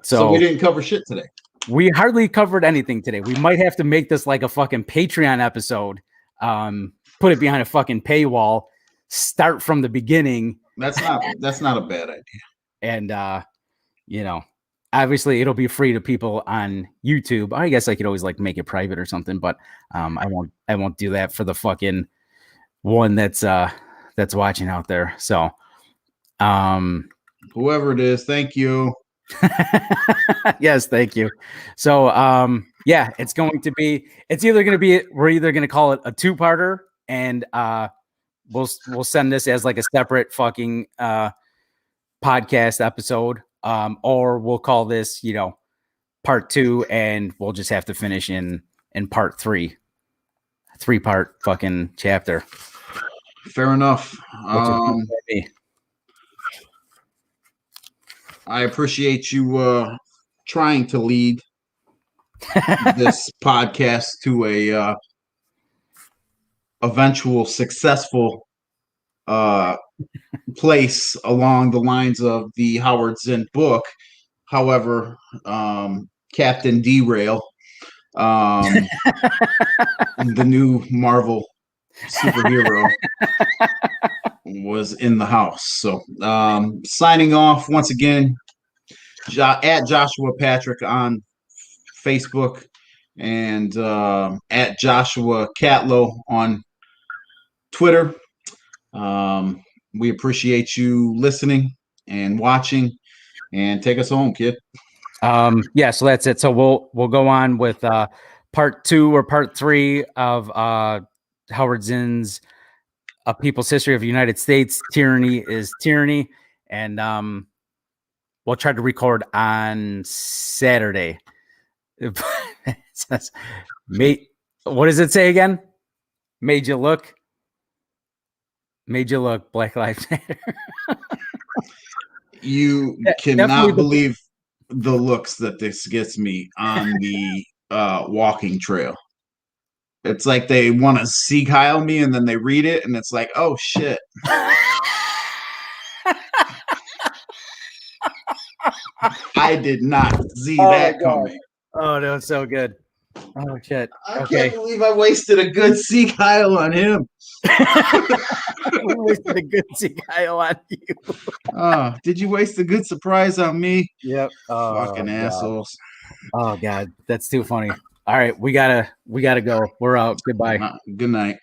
S1: So
S2: we didn't cover shit today.
S1: We hardly covered anything today. We might have to make this like a fucking Patreon episode. Put it behind a fucking paywall. Start from the beginning.
S2: That's not a bad idea.
S1: And obviously it'll be free to people on YouTube. I guess I could always like make it private or something, but I won't do that for the fucking one that's watching out there. So
S2: whoever it is, thank you.
S1: Yes, thank you. So yeah, we're either going to call it a 2-parter, and we'll send this as like a separate fucking podcast episode, or we'll call this part 2, and we'll just have to finish in part 3, 3-part fucking chapter.
S2: Fair enough. I appreciate you trying to lead this podcast to a eventual successful place along the lines of the Howard Zinn book. However, Captain Derail, the new Marvel superhero, was in the house. So signing off once again, at Joshua Patrick on Facebook, and at Joshua Catlow on Twitter. We appreciate you listening and watching, and take us home, kid.
S1: Yeah, so that's it. So we'll go on with part 2 or part 3 of Howard Zinn's A People's History of the United States. Tyranny is Tyranny. And we'll try to record on Saturday. It says, what does it say again? Made you look, Black Lives Matter.
S2: You cannot believe the looks that this gets me on the walking trail. It's like they want to Sieg Heil me, and then they read it, and it's like, oh shit. I did not see that coming.
S1: Oh, that was so good. Oh shit.
S2: I can't believe I wasted a good C Kyle on him.
S1: We wasted a good C Kyle on you.
S2: Oh, did you waste a good surprise on me?
S1: Yep.
S2: Fucking assholes.
S1: Oh god, that's too funny. All right, we gotta go. We're out. Goodbye.
S2: Good night.